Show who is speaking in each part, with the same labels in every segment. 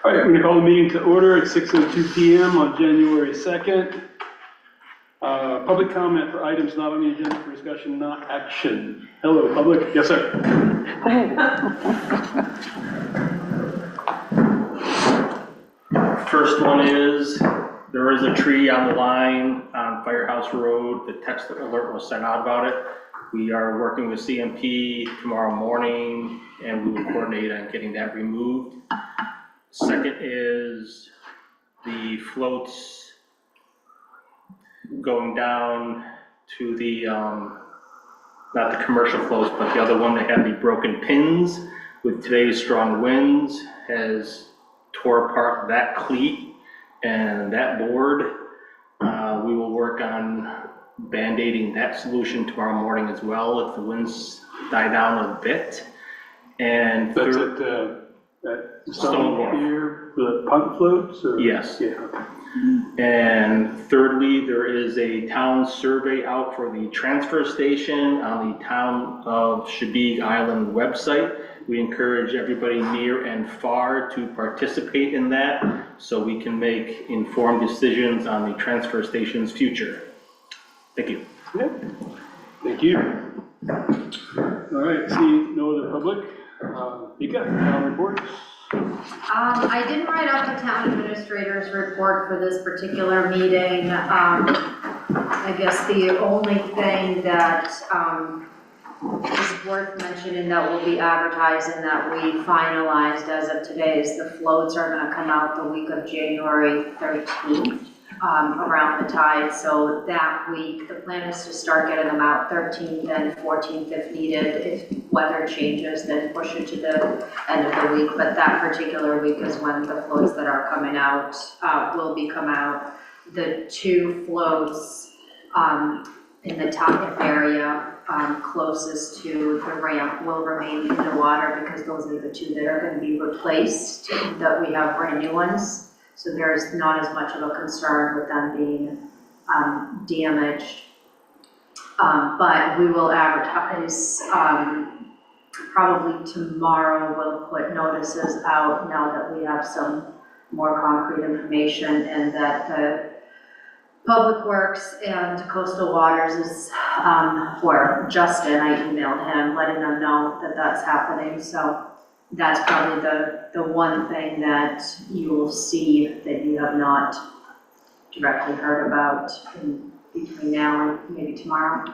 Speaker 1: All right, I'm going to call the meeting to order at 6:02 PM on January 2nd. Public comment for items not on the agenda for discussion, not action. Hello, public. Yes, sir.
Speaker 2: First one is, there is a tree on the line on Firehouse Road. The text alert was sent out about it. We are working with CMP tomorrow morning and we will coordinate on getting that removed. Second is the floats going down to the, not the commercial floats, but the other one that had the broken pins. With today's strong winds has tore apart that cleat and that board. We will work on band-aiding that solution tomorrow morning as well if the winds die down a bit. And
Speaker 1: That's at Stone here, the punt floats? Or?
Speaker 2: Yes.
Speaker 1: Yeah, okay.
Speaker 2: And thirdly, there is a town survey out for the transfer station on the Town of Chebeague Island website. We encourage everybody near and far to participate in that so we can make informed decisions on the transfer station's future. Thank you.
Speaker 1: Yeah. Thank you. All right, see no other public. Mika, town reports.
Speaker 3: I didn't write up the town administrator's report for this particular meeting. I guess the only thing that is worth mentioning that will be advertised and that we finalized as of today is the floats are going to come out the week of January 13th around the tide. So that week, the plan is to start getting them out 13th and 14th if needed. If weather changes, then push it to the end of the week. But that particular week is when the floats that are coming out will be come out. The two floats in the top area closest to the ramp will remain in the water because those are the two that are going to be replaced, that we have brand new ones. So there's not as much of a concern with them being damaged. But we will advertise, probably tomorrow we'll put notices out now that we have some more concrete information and that the Public Works and Coastal Waters is, or Justin, I emailed him letting them know that that's happening. So that's probably the one thing that you will see that you have not directly heard about in between now and maybe tomorrow.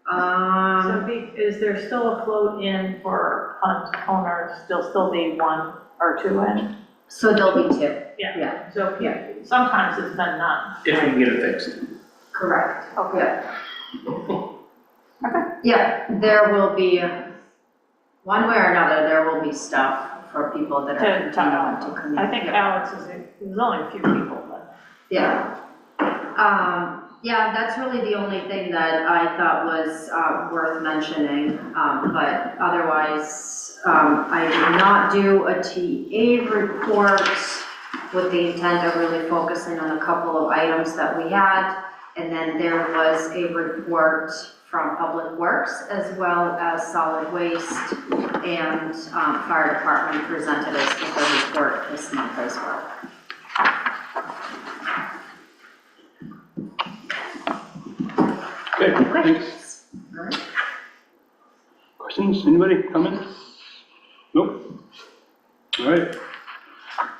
Speaker 4: So is there still a float in for punt owners? There'll still be one or two in?
Speaker 3: So there'll be two.
Speaker 4: Yeah. So sometimes it's been none.
Speaker 2: If we can get it fixed.
Speaker 3: Correct.
Speaker 4: Okay.
Speaker 3: Yeah. Yeah, there will be, one way or another, there will be stuff for people that are
Speaker 4: To
Speaker 3: continuing to come in.
Speaker 4: I think Alex it was only a few people, but.
Speaker 3: Yeah. Yeah, that's really the only thing that I thought was worth mentioning. But otherwise, I did not do a TA report with the intent of really focusing on a couple of items that we had. And then there was a report from Public Works as well as Solid Waste and Fire Department presented us with a report this month as well.
Speaker 1: Okay, thanks.
Speaker 3: All right.
Speaker 1: Questions? Anybody? Comments? Nope. All right.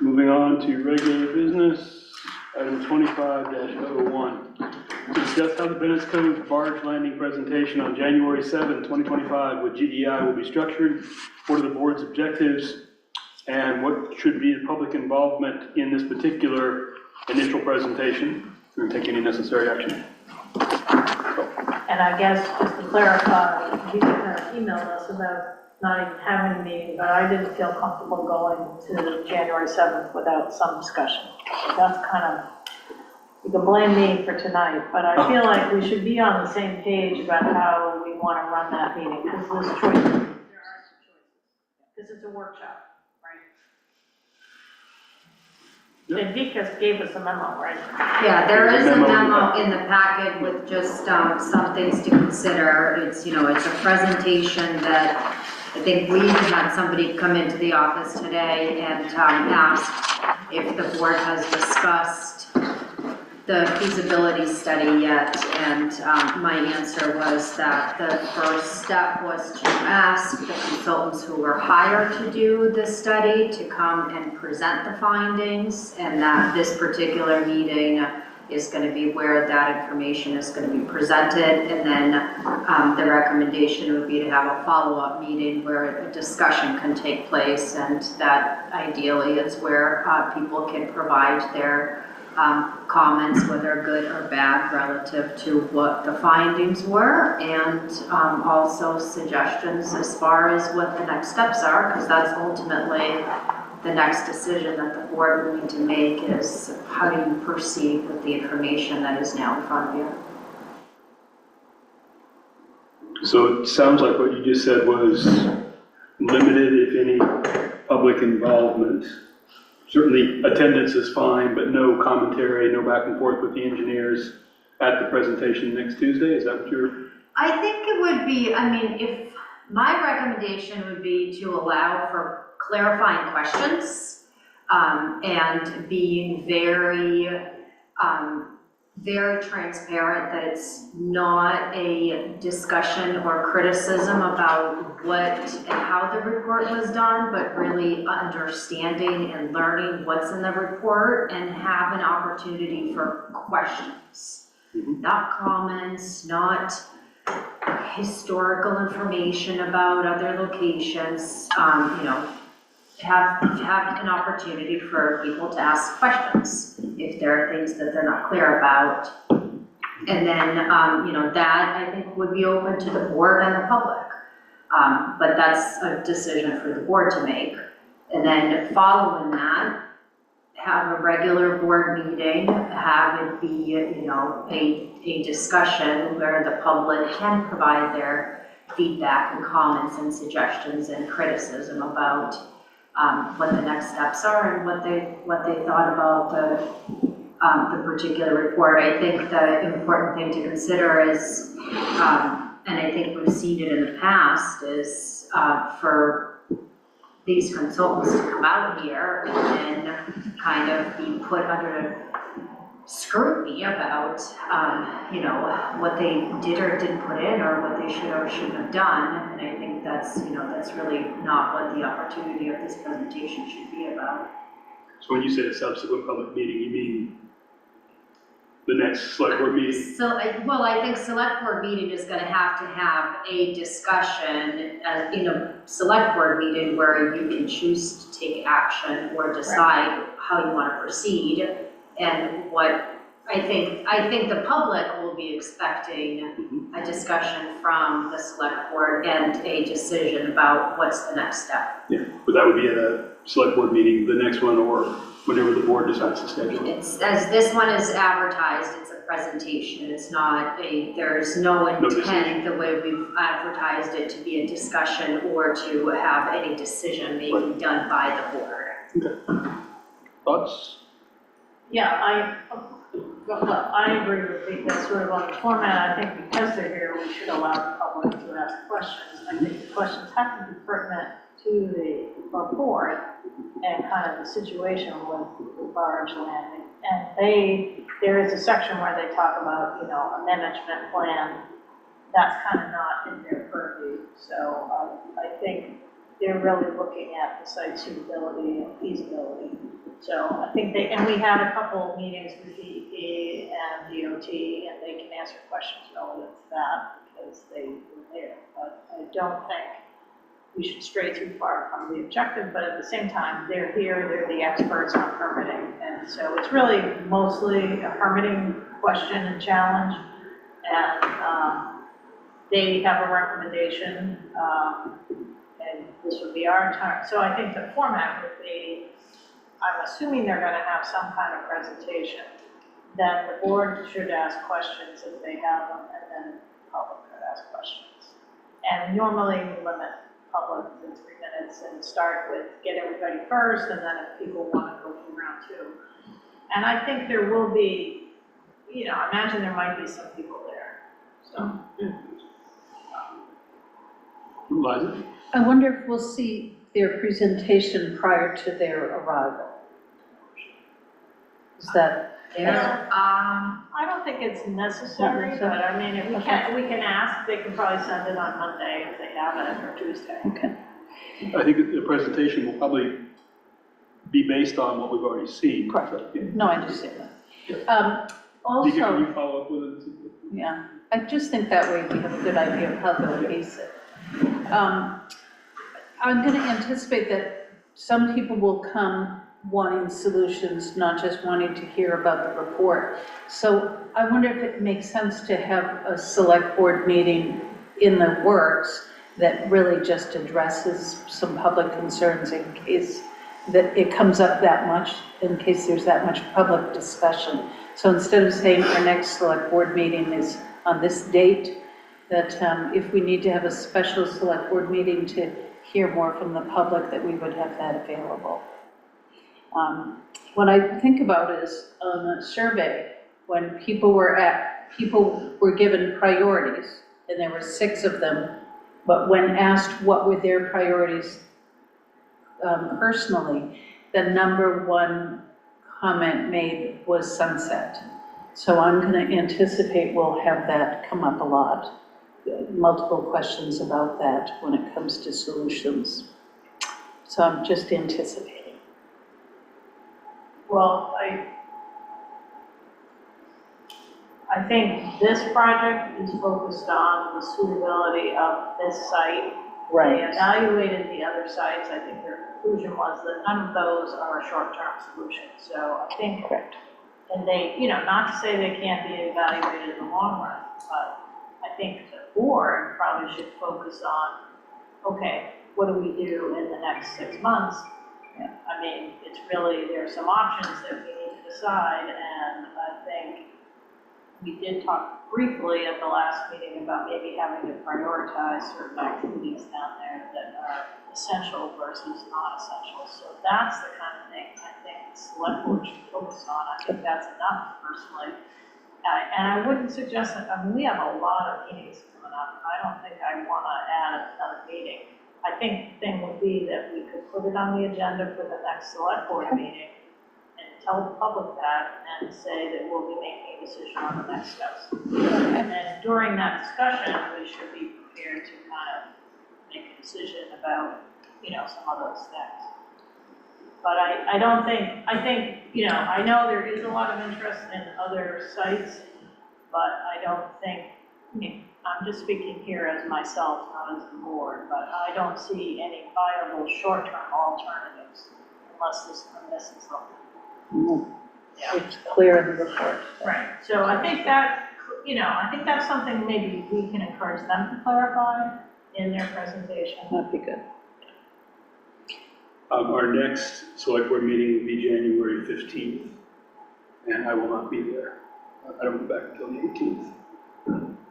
Speaker 1: Moving on to regular business. Item 25-01. To discuss how the Bennett's Cove barge landing presentation on January 7, 2025 with GEI will be structured, what are the board's objectives, and what should be the public involvement in this particular initial presentation, and take any necessary action.
Speaker 4: And I guess just to clarify, he emailed us about not even having a meeting, but I didn't feel comfortable going to January 7th without some discussion. That's kind of, you can blame me for tonight, but I feel like we should be on the same page about how we want to run that meeting, because there's choices. There are some choices. Because it's a workshop, right? And Vika gave us a memo, right?
Speaker 3: Yeah, there is a memo in the packet with just some things to consider. It's, you know, it's a presentation that I think we even had somebody come into the office today and asked if the board has discussed the feasibility study yet, and my answer was that the first step was to ask the consultants who were hired to do the study to come and present the findings, and that this particular meeting is going to be where that information is going to be presented, and then the recommendation would be to have a follow-up meeting where a discussion can take place, and that ideally is where people can provide their comments, whether good or bad, relative to what the findings were, and also suggestions as far as what the next steps are, because that's ultimately the next decision that the board will need to make is how do you proceed with the information that is now in front of you.
Speaker 1: So it sounds like what you just said was limited, if any, public involvement. Certainly attendance is fine, but no commentary, no back and forth with the engineers at the presentation next Tuesday? Is that what you're?
Speaker 3: I think it would be, I mean, if my recommendation would be to allow for clarifying questions and being very, very transparent that it's not a discussion or criticism about what and how the report was done, but really understanding and learning what's in the report and have an opportunity for questions. Not comments, not historical information about other locations, you know, have an opportunity for people to ask questions if there are things that they're not clear about. And then, you know, that I think would be open to the board and the public. But that's a decision for the board to make. And then following that, have a regular board meeting, have it be, you know, a discussion where the public can provide their feedback and comments and suggestions and criticism about what the next steps are and what they thought about the particular report. I think the important thing to consider is, and I think we've seen it in the past, is for these consultants to come out here and then kind of be put under scrutiny about, you know, what they did or didn't put in or what they should or shouldn't have done. And I think that's, you know, that's really not what the opportunity of this presentation should be about.
Speaker 1: So when you say a subsequent public meeting, you mean the next select board meeting?
Speaker 3: So, I think select board meeting is gonna have to have a discussion in a select board meeting where you can choose to take action or decide how you wanna proceed. And what I think the public will be expecting a discussion from the select board and a decision about what's the next step.
Speaker 1: Yeah, but that would be at a select board meeting, the next one, or whenever the board decides to schedule.
Speaker 3: It's, as this one is advertised, it's a presentation. It's not there's no intent, the way we've advertised it, to be a discussion or to have any decision making done by the board.
Speaker 1: Okay. Thoughts?
Speaker 4: Yeah, I agree with Pete, that's sort of on the format. I think because they're here, we should allow the public to ask questions. I think the questions have to be pertinent to the report and kind of the situation with barge landing. And there is a section where they talk about, you know, a management plan. That's kind of not in their purview. So I think they're really looking at the site suitability and feasibility. So I think and we had a couple of meetings with DEP and DOT, and they can answer questions relative to that because they were there. But I don't think we should stray too far from the objective, but at the same time, they're here, they're the experts on permitting. And so it's really mostly a permitting question and challenge. And they have a recommendation, and this would be our turn. So I think the format would be, I'm assuming they're gonna have some kind of presentation. Then the board should ask questions if they have them, and then the public could ask questions. And normally we limit public to 3 minutes and start with get everybody first, and then if people wanna go from round 2. And I think there will be, you know, I imagine there might be some people there, so.
Speaker 1: Liza?
Speaker 5: I wonder if we'll see their presentation prior to their arrival. Is that,
Speaker 3: There,
Speaker 4: I don't think it's necessary, but I mean, if we can ask, they can probably send it on Monday if they have it, or Tuesday.
Speaker 5: okay,
Speaker 1: I think that the presentation will probably be based on what we've already seen.
Speaker 5: correct.
Speaker 1: So, yeah.
Speaker 5: No, I understand that.
Speaker 1: Did you, can
Speaker 5: Also,
Speaker 1: you follow up with it?
Speaker 5: yeah, I just think that way we have a good idea of how they'll pace it. I'm going to anticipate that some people will come wanting solutions, not just wanting to hear about the report. So I wonder if it makes sense to have a select board meeting in the works that really just addresses some public concerns in case that it comes up that much, in case there's that much public discussion. So instead of saying our next select board meeting is on this date, that if we need to have a special select board meeting to hear more from the public, that we would have that available. What I think about is on a survey, when people were given priorities, and there were 6 of them, but when asked what were their priorities personally, the number 1 comment made was sunset. So I'm going to anticipate we'll have that come up a lot. Multiple questions about that when it comes to solutions. So I'm just anticipating.
Speaker 4: Well, I think this project is focused on the suitability of this site. They evaluated the other sites. I think their conclusion was that none of those are a short-term solution. So I think,
Speaker 5: Correct.
Speaker 4: and they, not to say they can't be evaluated in the long run, but I think the board probably should focus on, okay, what do we do in the next 6 months?
Speaker 5: Yeah.
Speaker 4: I mean, it's really, there are some options that we need to decide, and I think we did talk briefly at the last meeting about maybe having to prioritize certain activities down there that are essential versus non-essential. So that's the kind of thing I think the select board should focus on. I think that's enough personally. And I wouldn't suggest that, I mean, we have a lot of meetings coming up. I don't think I want to add another meeting. I think the thing would be that we could put it on the agenda for the next select board meeting and tell the public that and say that we'll be making a decision on the next steps. And then during that discussion, we should be prepared to kind of make a decision about, some of those things. But I don't think, I think, I know there is a lot of interest in other sites, but I don't think, I'm just speaking here as myself, not as the board, but I don't see any viable short-term alternatives unless this is something. Yeah.
Speaker 5: It's clear in the report.
Speaker 4: Right, so I think that, I think that's something maybe we can encourage them to clarify in their presentation.
Speaker 5: That'd be good.
Speaker 1: Our next select board meeting will be January 15th, and I will not be there. I don't go back until the 18th.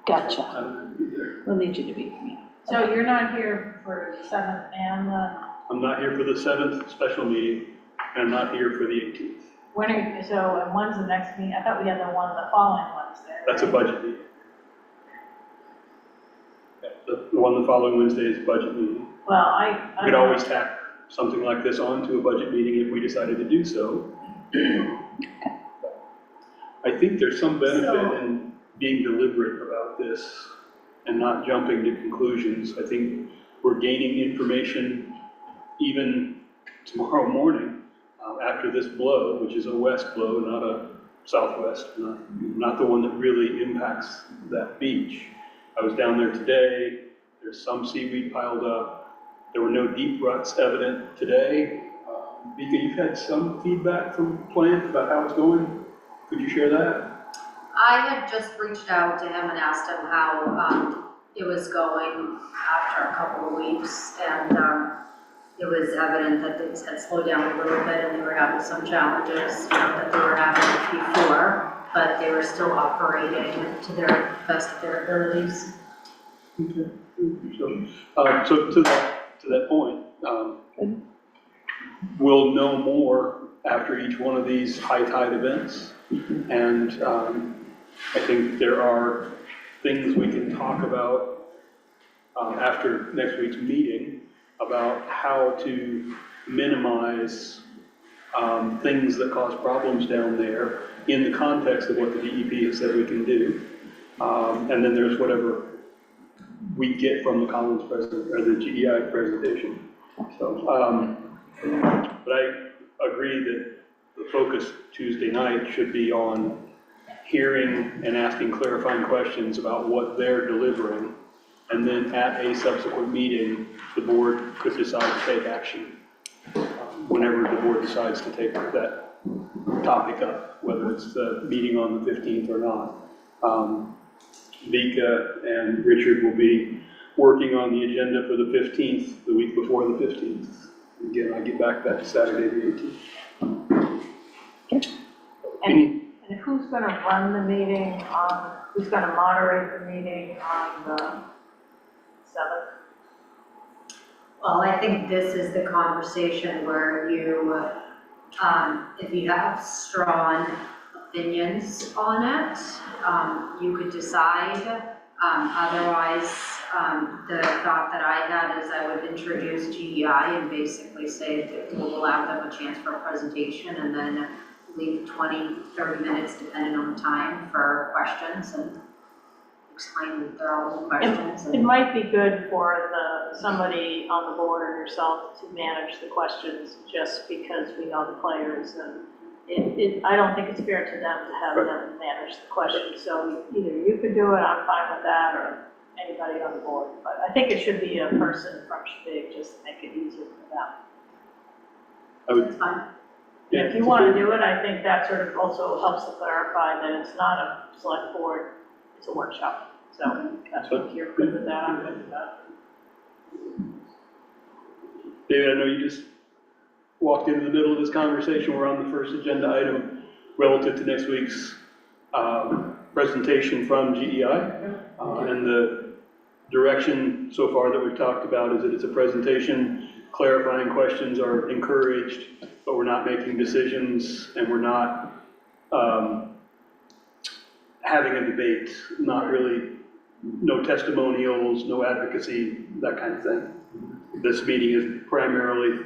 Speaker 5: Gotcha.
Speaker 1: I don't have to be there.
Speaker 5: We'll need you to be here.
Speaker 4: So you're not here for the 7th and the,
Speaker 1: I'm not here for the 7th special meeting, and I'm not here for the 18th.
Speaker 4: when are you, so, and when's the next meeting? I thought we had the following Wednesday.
Speaker 1: That's a
Speaker 4: right?
Speaker 1: budget meeting. Yeah, the one the following Wednesday is a budget meeting.
Speaker 4: Well, I.
Speaker 1: We could always tack something like this onto a budget meeting if we decided to do so. I think there's some benefit in being deliberate about this and not jumping to conclusions. I think we're gaining information even tomorrow morning after this blow, which is a west blow, not a southwest, not the one that really impacts that beach. I was down there today. There's some seaweed piled up. There were no deep ruts evident today. Vika, you've had some feedback from plant about how it's going. Could you share that?
Speaker 3: I had just reached out to him and asked him how it was going after a couple of weeks, and it was evident that things had slowed down a little bit and they were having some challenges that they were having before, but they were still operating to their best of their abilities.
Speaker 1: Okay. So to that point, we'll know more after each one of these high tide events. And I think there are things we can talk about after next week's meeting about how to minimize things that cause problems down there in the context of what the DEP has said we can do. And then there's whatever we get from the Collins president, or the GEI presentation. So, but I agree that the focus Tuesday night should be on hearing and asking clarifying questions about what they're delivering. And then at a subsequent meeting, the board could decide to take action whenever the board decides to take that topic up, whether it's the meeting on the 15th or not. Vika and Richard will be working on the agenda for the 15th, the week before the 15th. Again, I get back that Saturday the 18th.
Speaker 4: And who's gonna run the meeting on, who's gonna moderate the meeting on the 7th?
Speaker 3: Well, I think this is the conversation where you, if you have strong opinions on it, you could decide. Otherwise, the thought that I had is I would introduce GEI and basically say that we'll allow them a chance for a presentation and then leave 20, 30 minutes, depending on the time, for questions and explain their own questions.
Speaker 4: It might be good for somebody on the board or yourself to manage the questions just because we know the players, and I don't think it's fair to them to have them manage the questions. So either you could do it, I'm fine with that, or anybody on the board. But I think it should be a person from Schwig just to make it easier for them.
Speaker 3: That's fine.
Speaker 1: Yeah,
Speaker 4: If you want to do it, I think that sort of also helps to clarify that it's not a select board, it's a workshop. So I think you're good with that, I'm good with that.
Speaker 1: David, I know you just walked into the middle of this conversation. We're on the first agenda item relative to next week's presentation from GEI. And the direction so far that we've talked about is that it's a presentation. Clarifying questions are encouraged, but we're not making decisions, and we're not having a debate, not really, no testimonials, no advocacy, that kind of thing. This meeting is primarily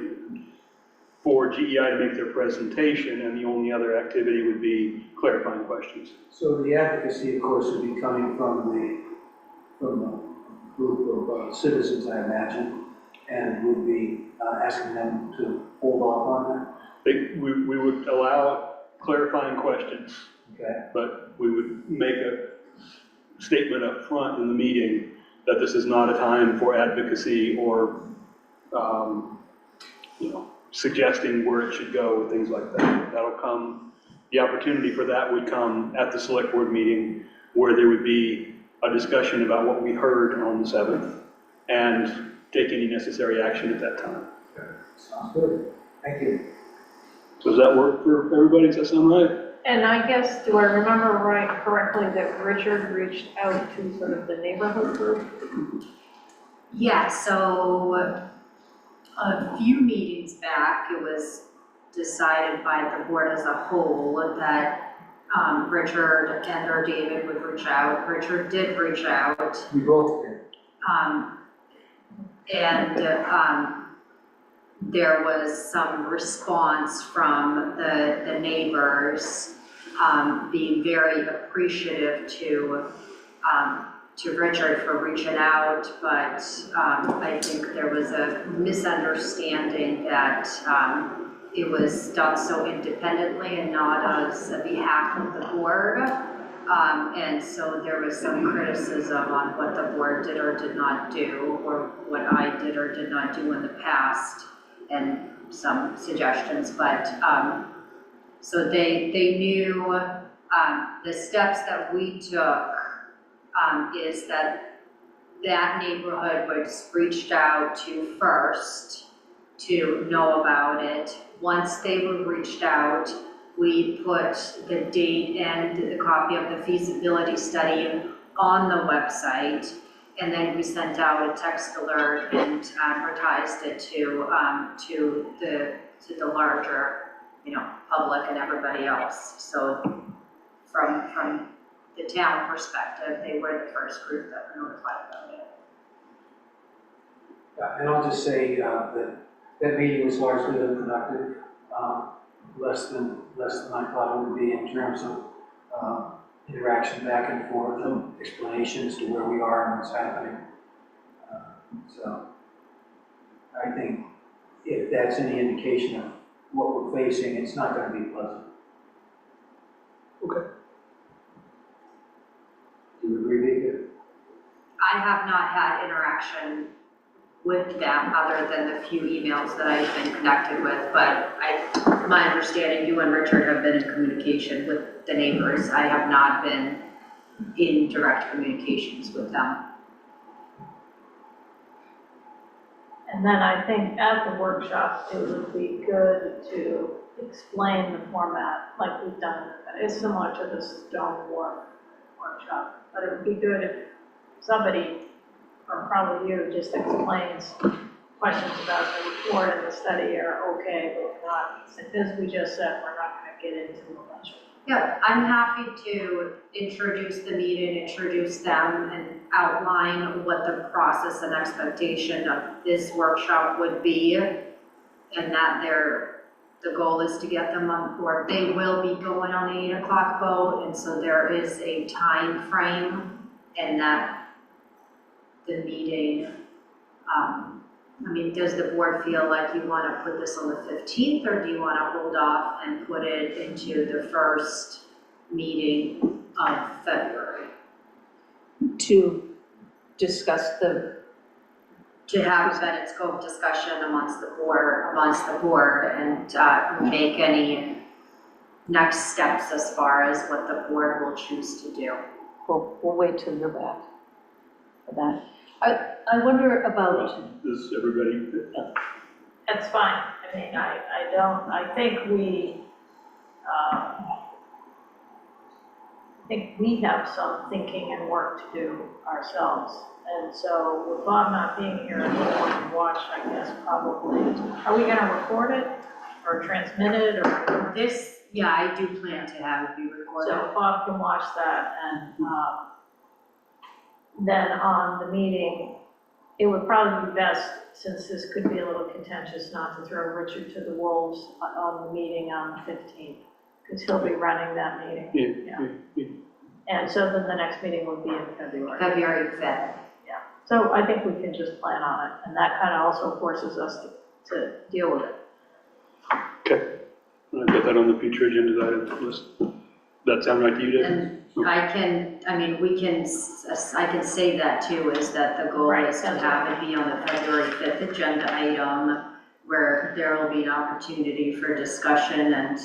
Speaker 1: for GEI to make their presentation, and the only other activity would be clarifying questions.
Speaker 6: So the advocacy, of course, would be coming from a group of citizens, I imagine, and would be asking them to hold off on that?
Speaker 1: We would allow clarifying questions,
Speaker 6: Okay.
Speaker 1: but we would make a statement up front in the meeting that this is not a time for advocacy or, suggesting where it should go and things like that. That'll come, the opportunity for that would come at the select board meeting, where there would be a discussion about what we heard on the 7th and take any necessary action at that time.
Speaker 6: Sounds good. Thank you.
Speaker 1: So does that work for everybody? Does that sound right?
Speaker 4: And I guess, do I remember correctly that Richard reached out to sort of the neighborhood group?
Speaker 3: Yeah, so a few meetings back, it was decided by the board as a whole that Richard and or David would reach out. Richard did reach out.
Speaker 6: We both did.
Speaker 3: There was some response from the neighbors being very appreciative to Richard for reaching out, but I think there was a misunderstanding that it was done so independently and not as a behalf of the board. And so there was some criticism on what the board did or did not do, or what I did or did not do in the past, and some suggestions. But so they knew the steps that we took is that neighborhood was reached out to first to know about it. Once they were reached out, we put the date and the copy of the feasibility study on the website, and then we sent out a text alert and advertised it to the larger, public and everybody else. So from the town perspective, they were the first group that were notified about it.
Speaker 6: And I'll just say that meeting was largely unproductive, less than I thought it would be in terms of interaction back and forth and explanation as to where we are and what's happening. So I think if that's any indication of what we're facing, it's not going to be pleasant.
Speaker 1: Okay.
Speaker 6: Do you agree, Vika?
Speaker 3: I have not had interaction with them other than the few emails that I've been connected with, but my understanding, you and Richard have been in communication with the neighbors. I have not been in direct communications with them.
Speaker 4: And then I think at the workshop, it would be good to explain the format like we've done. It's similar to the stone wharf workshop, but it would be good if somebody, or probably you, just explains questions about the report and the study are okay, but we're not, as we just said, we're not going to get into a bunch of.
Speaker 3: Yeah, I'm happy to introduce the meeting, introduce them, and outline what the process and expectation of this workshop would be, and that the goal is to get them on board. They will be going on the 8 o'clock vote, and so there is a time frame, and that the meeting, I mean, does the board feel like you want to put this on the 15th, or do you want to hold off and put it into the first meeting of February?
Speaker 5: To discuss
Speaker 3: To have a Bennett scope discussion amongst the board, and make any next steps as far as what the board will choose to do.
Speaker 5: we'll wait till you're back for that. I wonder about,
Speaker 1: Does everybody,
Speaker 4: That's fine. I mean, I think we have some thinking and work to do ourselves. And so with Bob not being here, and anyone can watch, I guess, probably. Are we gonna record it or transmit it or?
Speaker 3: This, yeah, I do plan to have it be recorded.
Speaker 4: So Bob can watch that, and then on the meeting, it would probably be best, since this could be a little contentious, not to throw Richard to the wolves on the meeting on the 15th, because he'll be running that meeting.
Speaker 1: yeah.
Speaker 4: And so then the next meeting would be in February.
Speaker 3: February 5th.
Speaker 4: Yeah, so I think we can just plan on it, and that kind of also forces us to deal with it.
Speaker 1: Okay. I'll get that on the future agenda item list. That sound right to you, Dave?
Speaker 3: And I can say that too, is that the goal
Speaker 4: Right,
Speaker 3: is to have it be on the February 5th agenda item, where there will be an opportunity for discussion and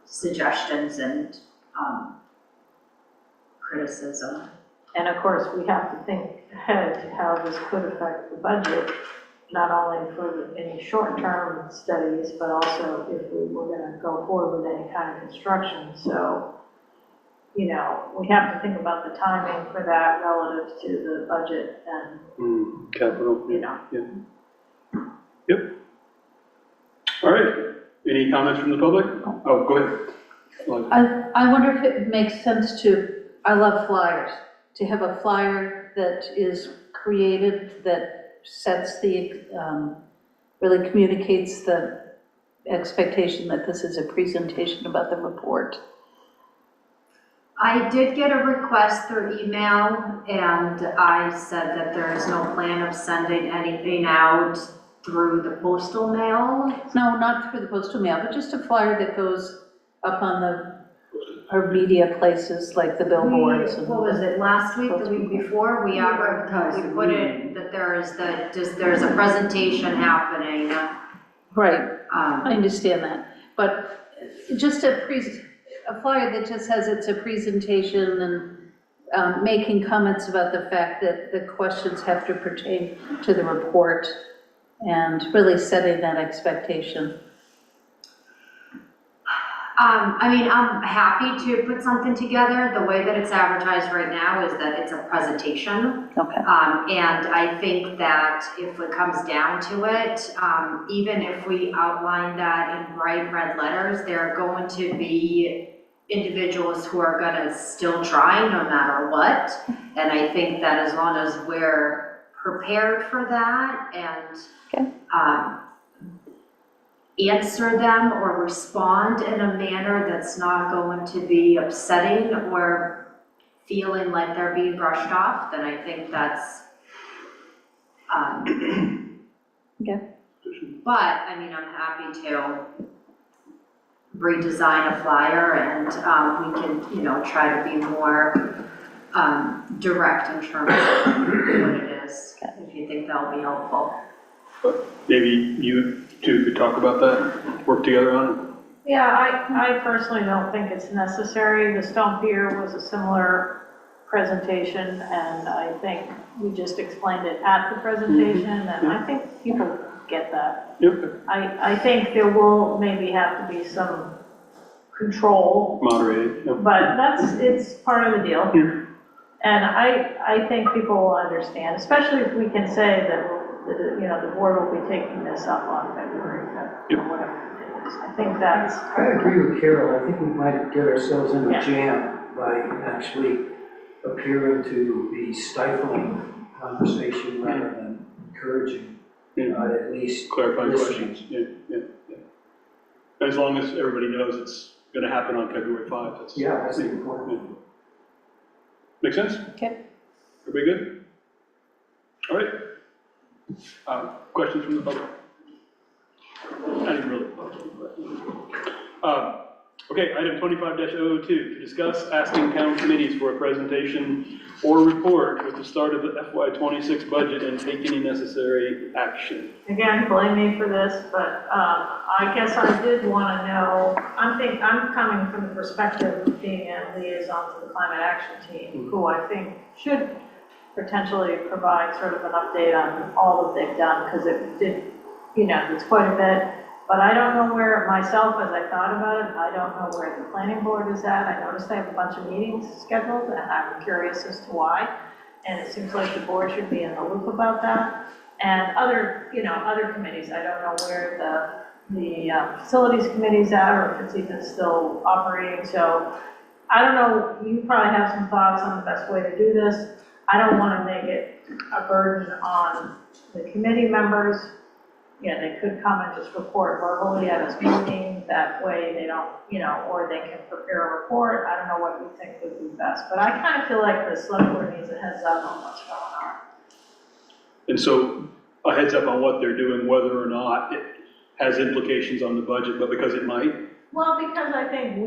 Speaker 3: suggestions and criticism.
Speaker 4: And of course, we have to think ahead to how this could affect the budget, not only for any short-term studies, but also if we were going to go forward with any kind of construction. So, you know, we have to think about the timing for that relative to the budget and,
Speaker 1: Capital.
Speaker 4: you know.
Speaker 1: Yeah. Yep. All right. Any comments from the public? Oh, go ahead.
Speaker 5: I wonder if it makes sense to, I love flyers, to have a flyer that is created that sets the, really communicates the expectation that this is a presentation about the report.
Speaker 3: I did get a request through email, and I said that there is no plan of sending anything out through the postal mail.
Speaker 5: No, not through the postal mail, but just a flyer that goes up on our media places like the billboards.
Speaker 3: What was it, last week, the week before? We put it that there's a presentation happening.
Speaker 5: Right, I understand that, but just a flyer that just has it's a presentation and making comments about the fact that the questions have to pertain to the report and really setting that expectation.
Speaker 3: I mean, I'm happy to put something together. The way that it's advertised right now is that it's a presentation.
Speaker 5: Okay.
Speaker 3: And I think that if it comes down to it, even if we outline that in bright red letters, there are going to be individuals who are gonna still try no matter what. And I think that as long as we're prepared for that and
Speaker 7: Okay.
Speaker 3: answer them or respond in a manner that's not going to be upsetting or feeling like they're being brushed off, then I think that's,
Speaker 7: Okay.
Speaker 3: but, I mean, I'm happy to redesign a flyer and we can, you know, try to be more direct in terms of what it is, if you think that'll be helpful.
Speaker 1: Maybe you two could talk about that, work together on it?
Speaker 4: Yeah, I personally don't think it's necessary. The Stone Pier was a similar presentation, and I think we just explained it at the presentation, and I think people get that.
Speaker 1: Yep.
Speaker 4: I think there will maybe have to be some control,
Speaker 1: Moderated, yep.
Speaker 4: but it's part of the deal.
Speaker 1: Yeah.
Speaker 4: And I think people will understand, especially if we can say that, you know, the board will be taking this up on February 5th, or whatever it is. I think that's,
Speaker 6: I agree with Carol. I think we might get ourselves in
Speaker 4: Yeah.
Speaker 6: a jam by actually appearing to be stifling conversation rather than encouraging, at least
Speaker 1: Clarifying
Speaker 6: listening.
Speaker 1: questions, yeah. As long as everybody knows it's gonna happen on February 5th, that's.
Speaker 6: Yeah, that's important.
Speaker 1: Make sense?
Speaker 7: Okay.
Speaker 1: Everybody good? All right. Questions from the public? Not even really public, but. Okay, item 25-002, to discuss asking town committees for a presentation or report with the start of the FY26 budget and take any necessary action.
Speaker 4: again, blame me for this, but I guess I did want to know, I'm coming from the perspective of being a liaison to the climate action team, who I think should potentially provide sort of an update on all that they've done, because it did, you know, it's quite a bit. But I don't know where, myself, as I thought about it, I don't know where the planning board is at. I noticed they have a bunch of meetings scheduled, and I'm curious as to why. And it seems like the board should be in the loop about that. And other, you know, other committees, I don't know where the facilities committee's at, or if it's even still operating. So I don't know, you probably have some thoughts on the best way to do this. I don't want to make it a burden on the committee members. Yeah, they could come and just report verbally at a meeting, that way they don't, you know, or they can prepare a report. I don't know what you think would be best, but I kind of feel like the select board needs a heads up on what's going on.
Speaker 1: And so a heads up on what they're doing, whether or not it has implications on the budget, but because it might.
Speaker 4: Well, because I think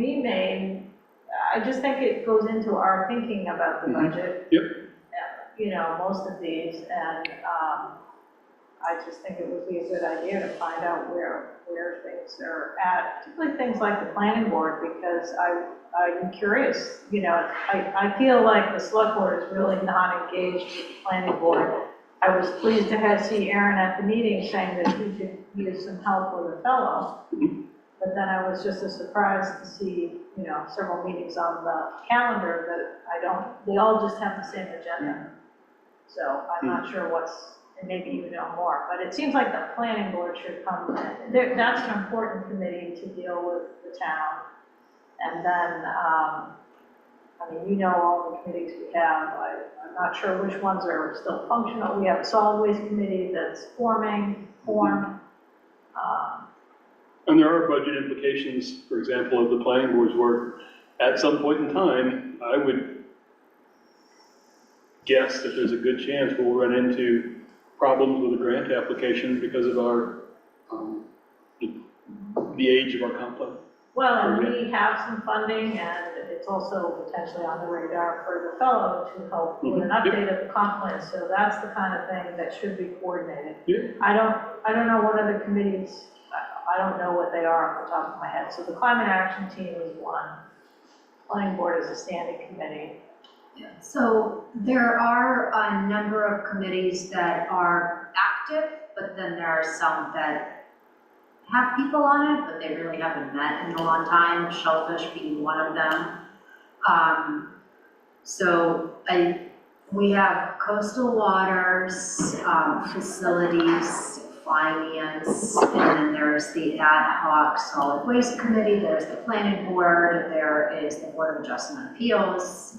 Speaker 4: I just think it goes into our thinking about the budget.
Speaker 1: Yep.
Speaker 4: You know, most of these, and I just think it would be a good idea to find out where things are at, particularly things like the planning board, because I'm curious, you know, I feel like the select board is really not engaged with the planning board. I was pleased to see Aaron at the meeting saying that he could use some help with a fellow, but then I was just as surprised to see, you know, several meetings on the calendar that they all just have the same agenda. So I'm not sure and maybe you know more, but it seems like the planning board should come, that's an important committee to deal with the town. And then, I mean, you know all the committees we have, I'm not sure which ones are still functional. We have a solid waste committee that's formed.
Speaker 1: And there are budget implications, for example, of the planning board's work. At some point in time, I would guess that there's a good chance we'll run into problems with a grant application because of our, the age of our comp plan.
Speaker 4: Well, and we have some funding, and it's also potentially on the radar for the fellow to help with an update of the comp plan. So that's the kind of thing that should be coordinated.
Speaker 1: Yeah.
Speaker 4: I don't know what other committees, I don't know what they are off the top of my head. So the climate action team is one. Planning board is a standing committee.
Speaker 3: So there are a number of committees that are active, but then there are some that have people on it, but they really haven't met in a long time, Shellfish being one of them. So we have coastal waters, facilities, finance, and then there's the ad hoc solid waste committee, there's the planning board, there is the Board of Adjustment Appeals.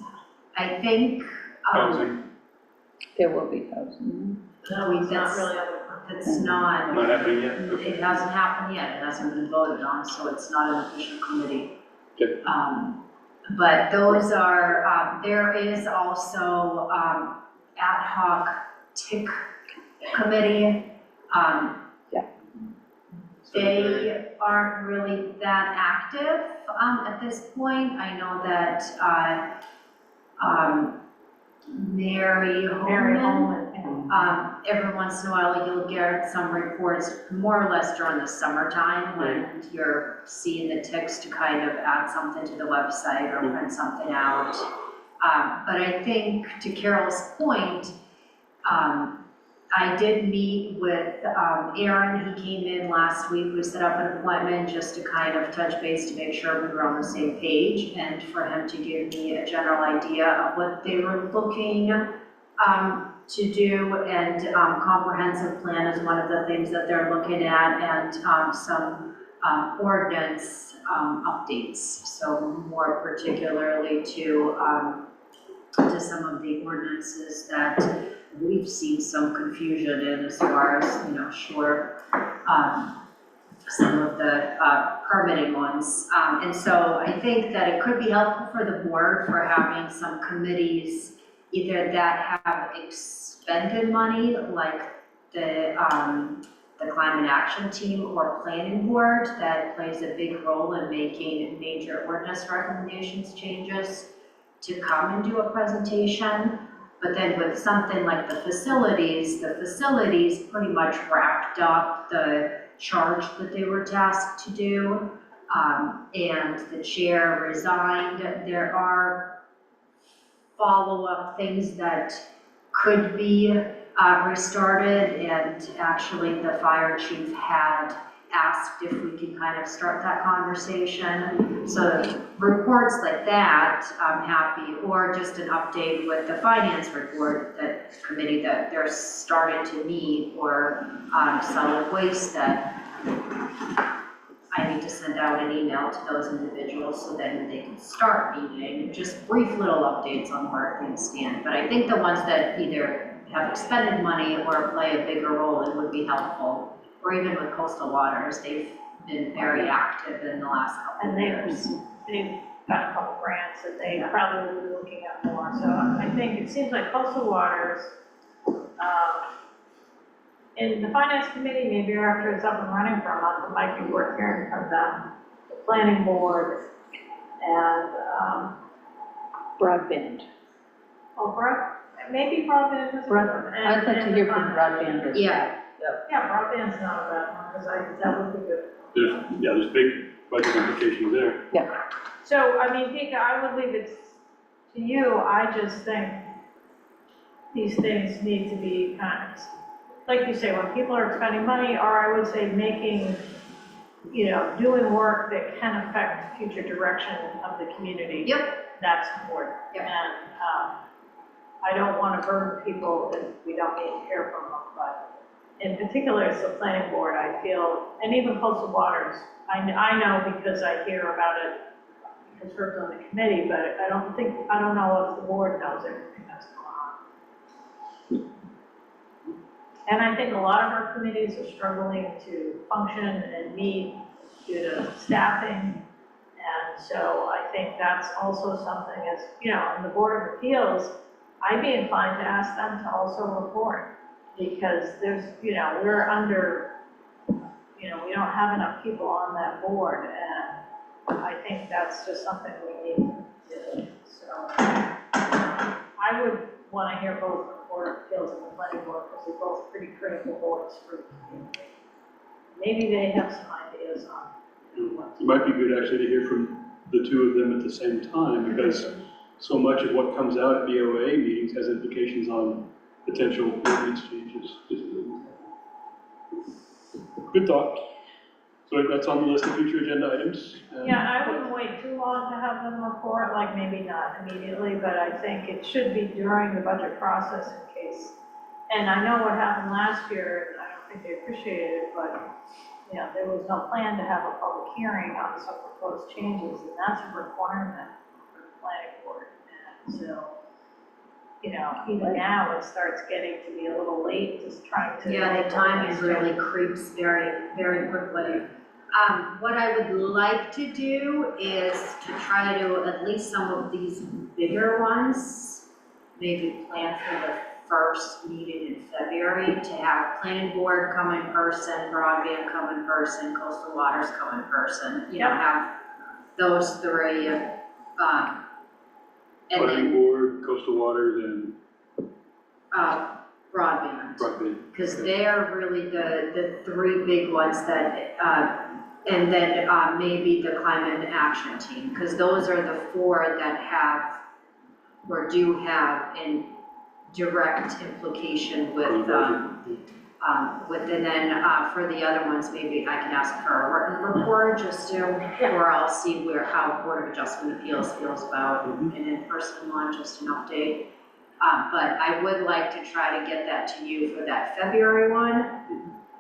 Speaker 3: I think,
Speaker 1: Housing.
Speaker 5: There will be housing.
Speaker 4: No, it's not really other.
Speaker 3: It's not,
Speaker 1: Not happening yet?
Speaker 3: it hasn't happened yet, it hasn't been voted on, so it's not an official committee.
Speaker 1: Okay.
Speaker 3: But those are, there is also, ad hoc TIC committee. They aren't really that active, at this point. I know that, Mary Holman, every once in a while you'll get some reports, more or less during the summertime, when you're seeing the ticks to kind of add something to the website or print something out. But I think, to Carol's point, I did meet with Aaron. He came in last week. We set up an appointment just to kind of touch base to make sure we were on the same page, and for him to give me a general idea of what they were looking to do, and comprehensive plan is one of the things that they're looking at, and some ordinance updates. So more particularly to some of the ordinances that we've seen some confusion in, as far as, you know, some of the permitting ones. And so I think that it could be helpful for the board for having some committees either that have expended money, like the Climate Action Team or Planning Board, that plays a big role in making major ordinance recommendations changes, to come and do a presentation. But then with something like the facilities pretty much wrapped up the charge that they were tasked to do, and the chair resigned. There are follow-up things that could be restarted, and actually the fire chief had asked if we can kind of start that conversation. So reports like that, I'm happy, or just an update with the finance report, that committee that they're starting to meet, or solid waste, that I need to send out an email to those individuals so then they can start meeting, just brief little updates on where things stand. But I think the ones that either have expended money or play a bigger role, it would be helpful. Or even with coastal waters, they've been very active in the last couple of years.
Speaker 4: They've got a couple grants that they probably will be looking at more. So I think it seems like coastal waters, in the finance committee, maybe after it's up and running for a month, it might be worth hearing from them. The planning board and
Speaker 5: Broadband.
Speaker 4: maybe broadband is good.
Speaker 5: I'd like to hear from broadband as well.
Speaker 3: Yeah.
Speaker 4: Yeah, broadband's not a bad one, because that would be good.
Speaker 1: There's big budget implications there.
Speaker 4: So, I mean, Pika, I would leave it to you. I just think these things need to be kind of, like you say, when people are spending money, or I would say making, you know, doing work that can affect future direction of the community.
Speaker 3: Yep.
Speaker 4: That's important.
Speaker 3: Yep.
Speaker 4: And I don't want to burden people if we don't need to hear from them, but in particular, it's the planning board, I feel, and even coastal waters. I know because I hear about it, because we're on the committee, but I don't know if the board knows everything that's going on. And I think a lot of our committees are struggling to function and meet due to staffing. And so I think that's also something, as, you know, in the Board of Appeals, I'd be inclined to ask them to also report. Because there's, you know, we're under, you know, we don't have enough people on that board, and I think that's just something we need to do. So I would want to hear both the Board of Appeals and the Planning Board, because they're both pretty critical boards for the community. Maybe they have some ideas on
Speaker 1: It might be good actually to hear from the two of them at the same time, because so much of what comes out at BOA meetings has implications on potential ordinance changes. Good thought. So that's on the list of future agenda items.
Speaker 4: Yeah, I wouldn't wait too long to have them report, like maybe not immediately, but I think it should be during the budget process in case. And I know what happened last year, and I don't think they appreciated it, but, you know, there was no plan to have a public hearing on some proposed changes, and that's a requirement for the planning board. And so even now, it starts getting to be a little late, just trying to.
Speaker 3: Yeah, the timing really creeps very, very quickly. What I would like to do is to try to, at least some of these bigger ones, maybe plan for the first meeting in February, to have planning board come in person, broadband come in person, coastal waters come in person, have those three, and
Speaker 1: Planning
Speaker 3: then,
Speaker 1: board, coastal waters, and
Speaker 3: broadband.
Speaker 1: broadband.
Speaker 3: Because they are really the three big ones that, and then maybe the climate action team, because those are the four that have, or do have, in direct implication with, and then for the other ones, maybe I can ask for a written report, just to, or I'll see how Board of Adjustment Appeals feels about an in-person one, just an update. But I would like to try to get that to you for that February one,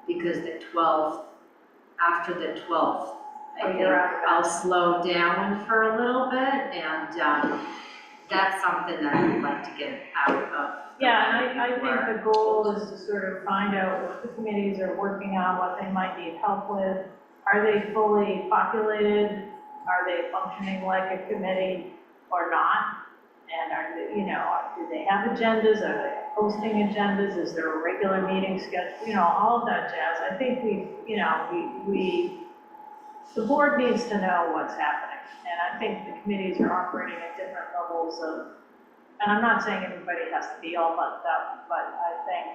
Speaker 3: because the 12th, after the 12th, I think I'll slow down for a little bit, and that's something that I would like to get out of.
Speaker 4: Yeah, and I think the goal is to sort of find out what the committees are working on, what they might need help with. Are they fully populated? Are they functioning like a committee or not? And are they, do they have agendas? Are they posting agendas? Is there a regular meeting schedule? All of that jazz. I think the board needs to know what's happening. And I think the committees are operating at different levels of, and I'm not saying everybody has to be all bucked up, but I think,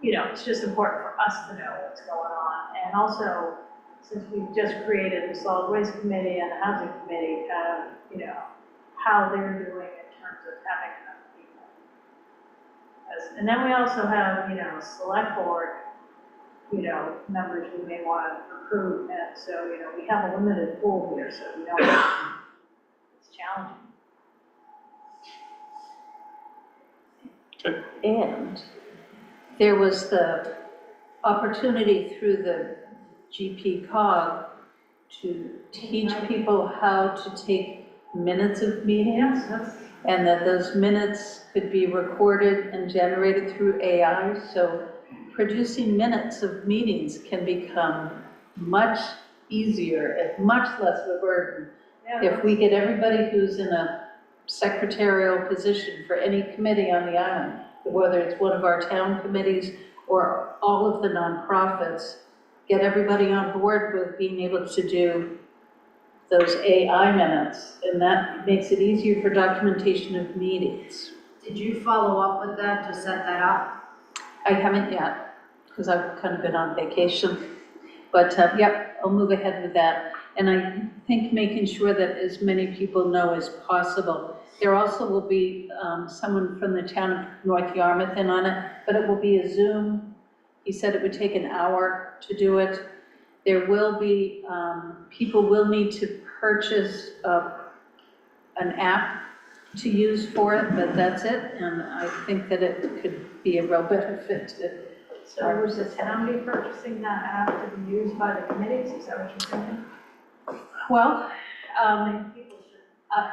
Speaker 4: it's just important for us to know what's going on. And also, since we've just created the solid waste committee and the housing committee, kind of, how they're doing in terms of having enough people. And then we also have, select board, members we may want to recruit, and so, we have a limited pool here, so we don't, it's challenging.
Speaker 5: And there was the opportunity through the GP cog to teach people how to take minutes of meetings, and that those minutes could be recorded and generated through AI. So producing minutes of meetings can become much easier and much less of a burden if we get everybody who's in a secretarial position for any committee on the island, whether it's one of our town committees or all of the nonprofits, get everybody on board with being able to do those AI minutes, and that makes it easier for documentation of meetings.
Speaker 3: Did you follow up with that to set that up?
Speaker 5: I haven't yet, because I've kind of been on vacation, but yep, I'll move ahead with that. And I think making sure that as many people know as possible. There also will be someone from the town of North Yarmouth in on it, but it will be a Zoom. He said it would take an hour to do it. There will be, people will need to purchase an app to use for it, but that's it. And I think that it could be a real benefit to.
Speaker 4: So was the town be purchasing that app to be used by the committees? Is that what you're saying?
Speaker 5: Well,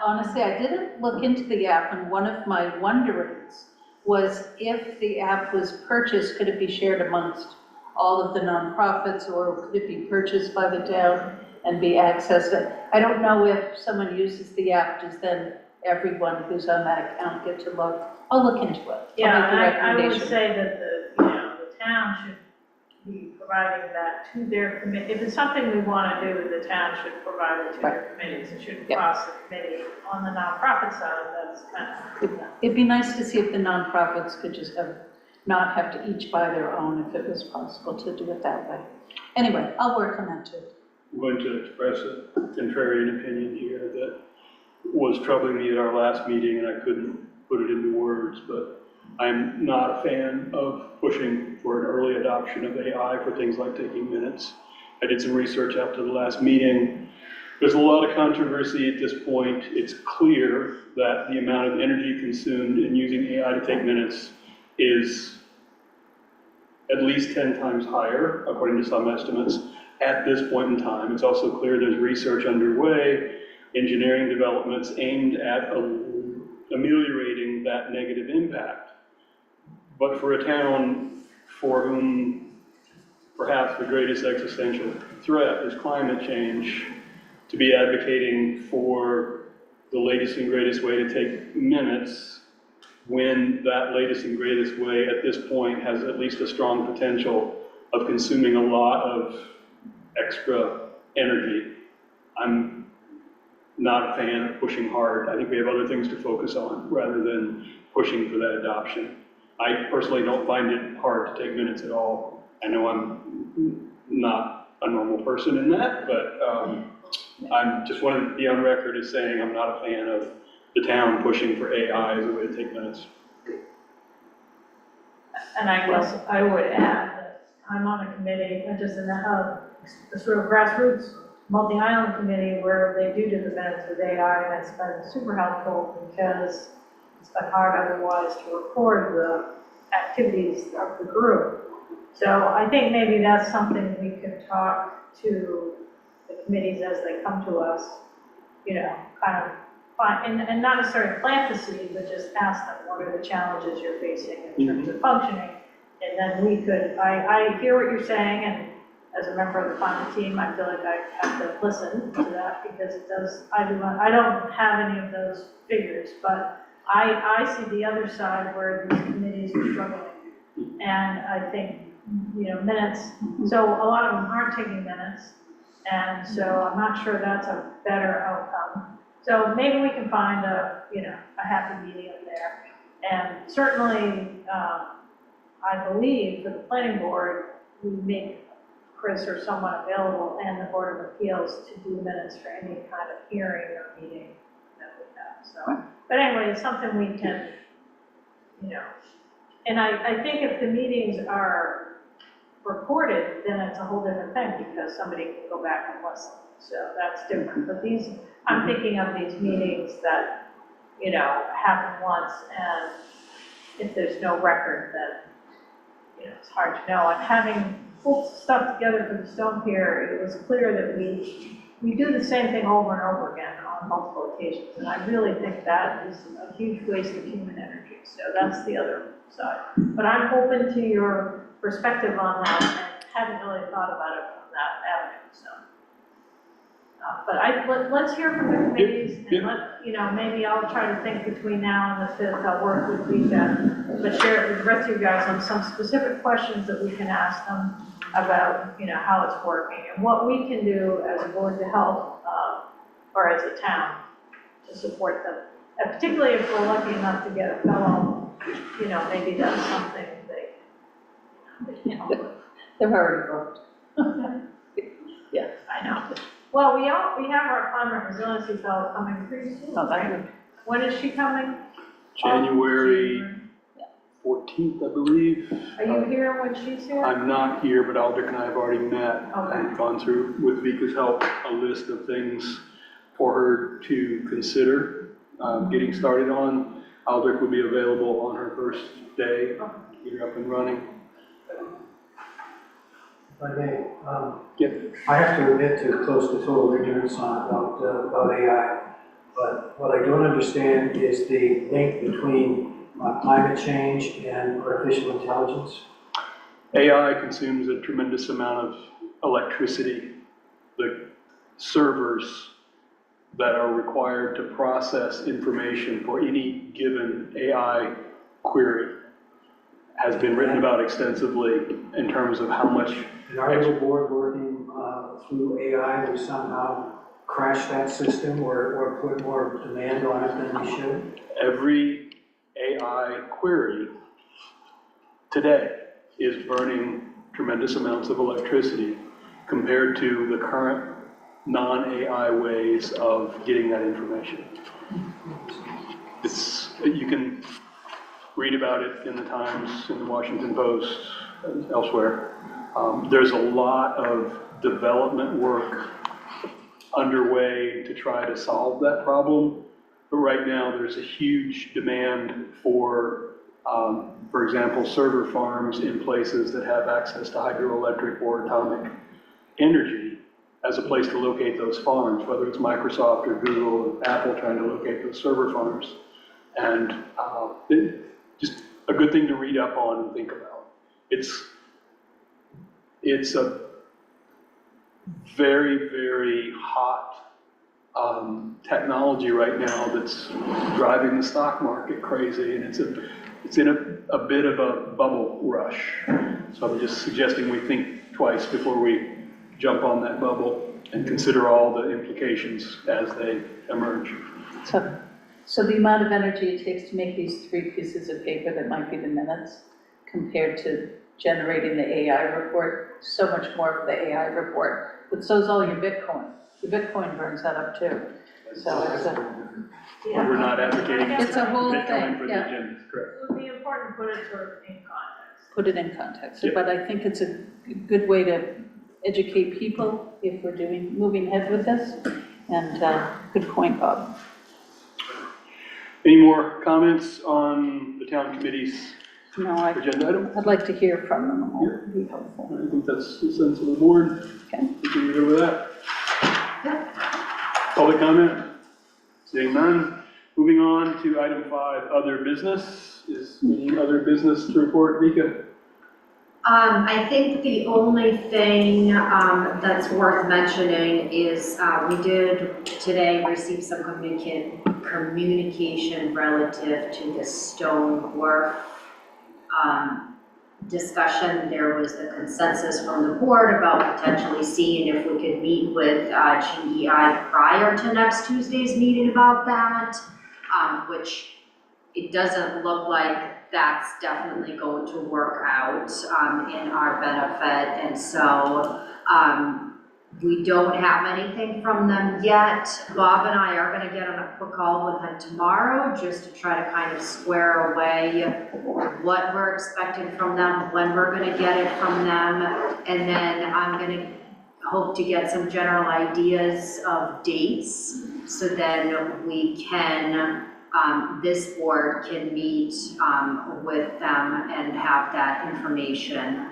Speaker 5: honestly, I didn't look into the app, and one of my wonderings was if the app was purchased, could it be shared amongst all of the nonprofits, or could it be purchased by the town and be accessed? I don't know if someone uses the app, does then everyone who's on that account get to look? I'll look into it.
Speaker 4: Yeah, I would say that the town should be providing that to their committee. If it's something we want to do, the town should provide it to their committees. It shouldn't cross the committee. On the nonprofit side, that's kind of.
Speaker 5: It'd be nice to see if the nonprofits could just not have to each buy their own, if it was possible to do it that way. Anyway, I'll work on that too.
Speaker 1: I'm going to express a contrarian opinion here that was troubling me at our last meeting, and I couldn't put it into words, but I'm not a fan of pushing for an early adoption of AI for things like taking minutes. I did some research after the last meeting. There's a lot of controversy at this point. It's clear that the amount of energy consumed in using AI to take minutes is at least 10 times higher, according to some estimates, at this point in time. It's also clear there's research underway, engineering developments aimed at ameliorating avoiding that negative impact. But for a town for whom perhaps the greatest existential threat is climate change, to be advocating for the latest and greatest way to take minutes when that latest and greatest way at this point has at least a strong potential of consuming a lot of extra energy. I'm not a fan of pushing hard. I think we have other things to focus on rather than pushing for that adoption. I personally don't find it hard to take minutes at all. I know I'm not a normal person in that, but I just want to be on record as saying I'm not a fan of the town pushing for AI as a way to take minutes.
Speaker 4: And I guess I would add that I'm on a committee, just in a sort of grassroots multi-island committee where they do the minutes with AI, and it's been super helpful because it's been hard otherwise to record the activities of the group. So I think maybe that's something we could talk to the committees as they come to us, you know, kind of find, and not necessarily plant the seed, but just ask them, what are the challenges you're facing in terms of functioning? And then we could, I hear what you're saying, and as a member of the climate team, I feel like I have to listen to that because it does, I don't have any of those figures, but I see the other side where these committees are struggling. And I think, you know, minutes, so a lot of them aren't taking minutes, and so I'm not sure that's a better outcome. So maybe we can find a, you know, a happy medium there. And certainly, I believe for the planning board, we make Chris or someone available and the Board of Appeals to do minutes for any kind of hearing or meeting that we have. So, but anyway, it's something we can, you know, and I think if the meetings are recorded, then it's a whole different thing because somebody can go back and listen. So that's different. But these, I'm thinking of these meetings that, you know, happen once, and if there's no record, then, you know, it's hard to know. And having pulled stuff together for the Stone Pier, it was clear that we do the same thing over and over again on multiple occasions. And I really think that is a huge waste of human energy. So that's the other side. But I'm open to your perspective on that and hadn't really thought about it from that avenue. So, but let's hear from the committees, and let, you know, maybe I'll try to think between now and the 5th. I'll work with Vika, but share it with the rest of you guys on some specific questions that we can ask them about, you know, how it's working and what we can do as a board to help, or as a town to support them. And particularly if we're lucky enough to get a fellow, you know, maybe that's something they can help with.
Speaker 5: They've already booked.
Speaker 4: Yeah, I know. Well, we have our climate resiliency fellow coming pretty soon.
Speaker 5: Oh, that's good.
Speaker 4: When is she coming?
Speaker 1: January 14th, I believe.
Speaker 4: Are you here when she's here?
Speaker 1: I'm not here, but Aldrich and I have already met.
Speaker 4: Okay.
Speaker 1: I've gone through, with Vika's help, a list of things for her to consider getting started on. Aldrich will be available on her first day, get her up and running.
Speaker 6: If I may,
Speaker 1: Yep.
Speaker 6: I have to admit to close to total ignorance about AI, but what I don't understand is the link between climate change and artificial intelligence.
Speaker 1: AI consumes a tremendous amount of electricity. The servers that are required to process information for any given AI query has been written about extensively in terms of how much.
Speaker 6: And our little board working through AI would somehow crash that system or put more demand on it than we should?
Speaker 1: Every AI query today is burning tremendous amounts of electricity compared to the current non-AI ways of getting that information. You can read about it in the Times, in the Washington Post, and elsewhere. There's a lot of development work underway to try to solve that problem. But right now, there's a huge demand for example, server farms in places that have access to hydroelectric or atomic energy as a place to locate those farms, whether it's Microsoft or Google or Apple trying to locate those server farms. And just a good thing to read up on and think about. It's a very, very hot technology right now that's driving the stock market crazy, and it's in a bit of a bubble rush. So I'm just suggesting we think twice before we jump on that bubble and consider all the implications as they emerge.
Speaker 5: So the amount of energy it takes to make these 3 pieces of paper that might be the minutes compared to generating the AI report, so much more for the AI report. But so's all your Bitcoin. Your Bitcoin burns that up too. So it's
Speaker 1: We're not advocating
Speaker 5: It's a whole
Speaker 1: Bitcoin
Speaker 5: thing,
Speaker 1: for the
Speaker 5: yeah.
Speaker 1: agenda, correct?
Speaker 4: It would be important to put it sort of in context.
Speaker 5: Put it in context,
Speaker 1: Yeah.
Speaker 5: but I think it's a good way to educate people if we're moving ahead with this. And good point, Bob.
Speaker 1: Any more comments on the town committee's
Speaker 5: No,
Speaker 1: agenda item?
Speaker 5: I'd like to hear from them. It would be helpful.
Speaker 1: I think that's the sense of the board.
Speaker 5: Okay.
Speaker 1: We can go with that. Public comment? Seeing none. Moving on to item 5, other business. Is any other business to report, Vika?
Speaker 3: I think the only thing that's worth mentioning is we did today receive some communication relative to the stone wharf discussion. There was a consensus from the board about potentially seeing if we could meet with GEI prior to next Tuesday's meeting about that, which it doesn't look like that's definitely going to work out in our benefit. And so we don't have anything from them yet. Bob and I are going to get on a quick call with them tomorrow just to try to kind of square away what we're expecting from them, when we're going to get it from them. And then I'm going to hope to get some general ideas of dates so then we can this board can meet with them and have that information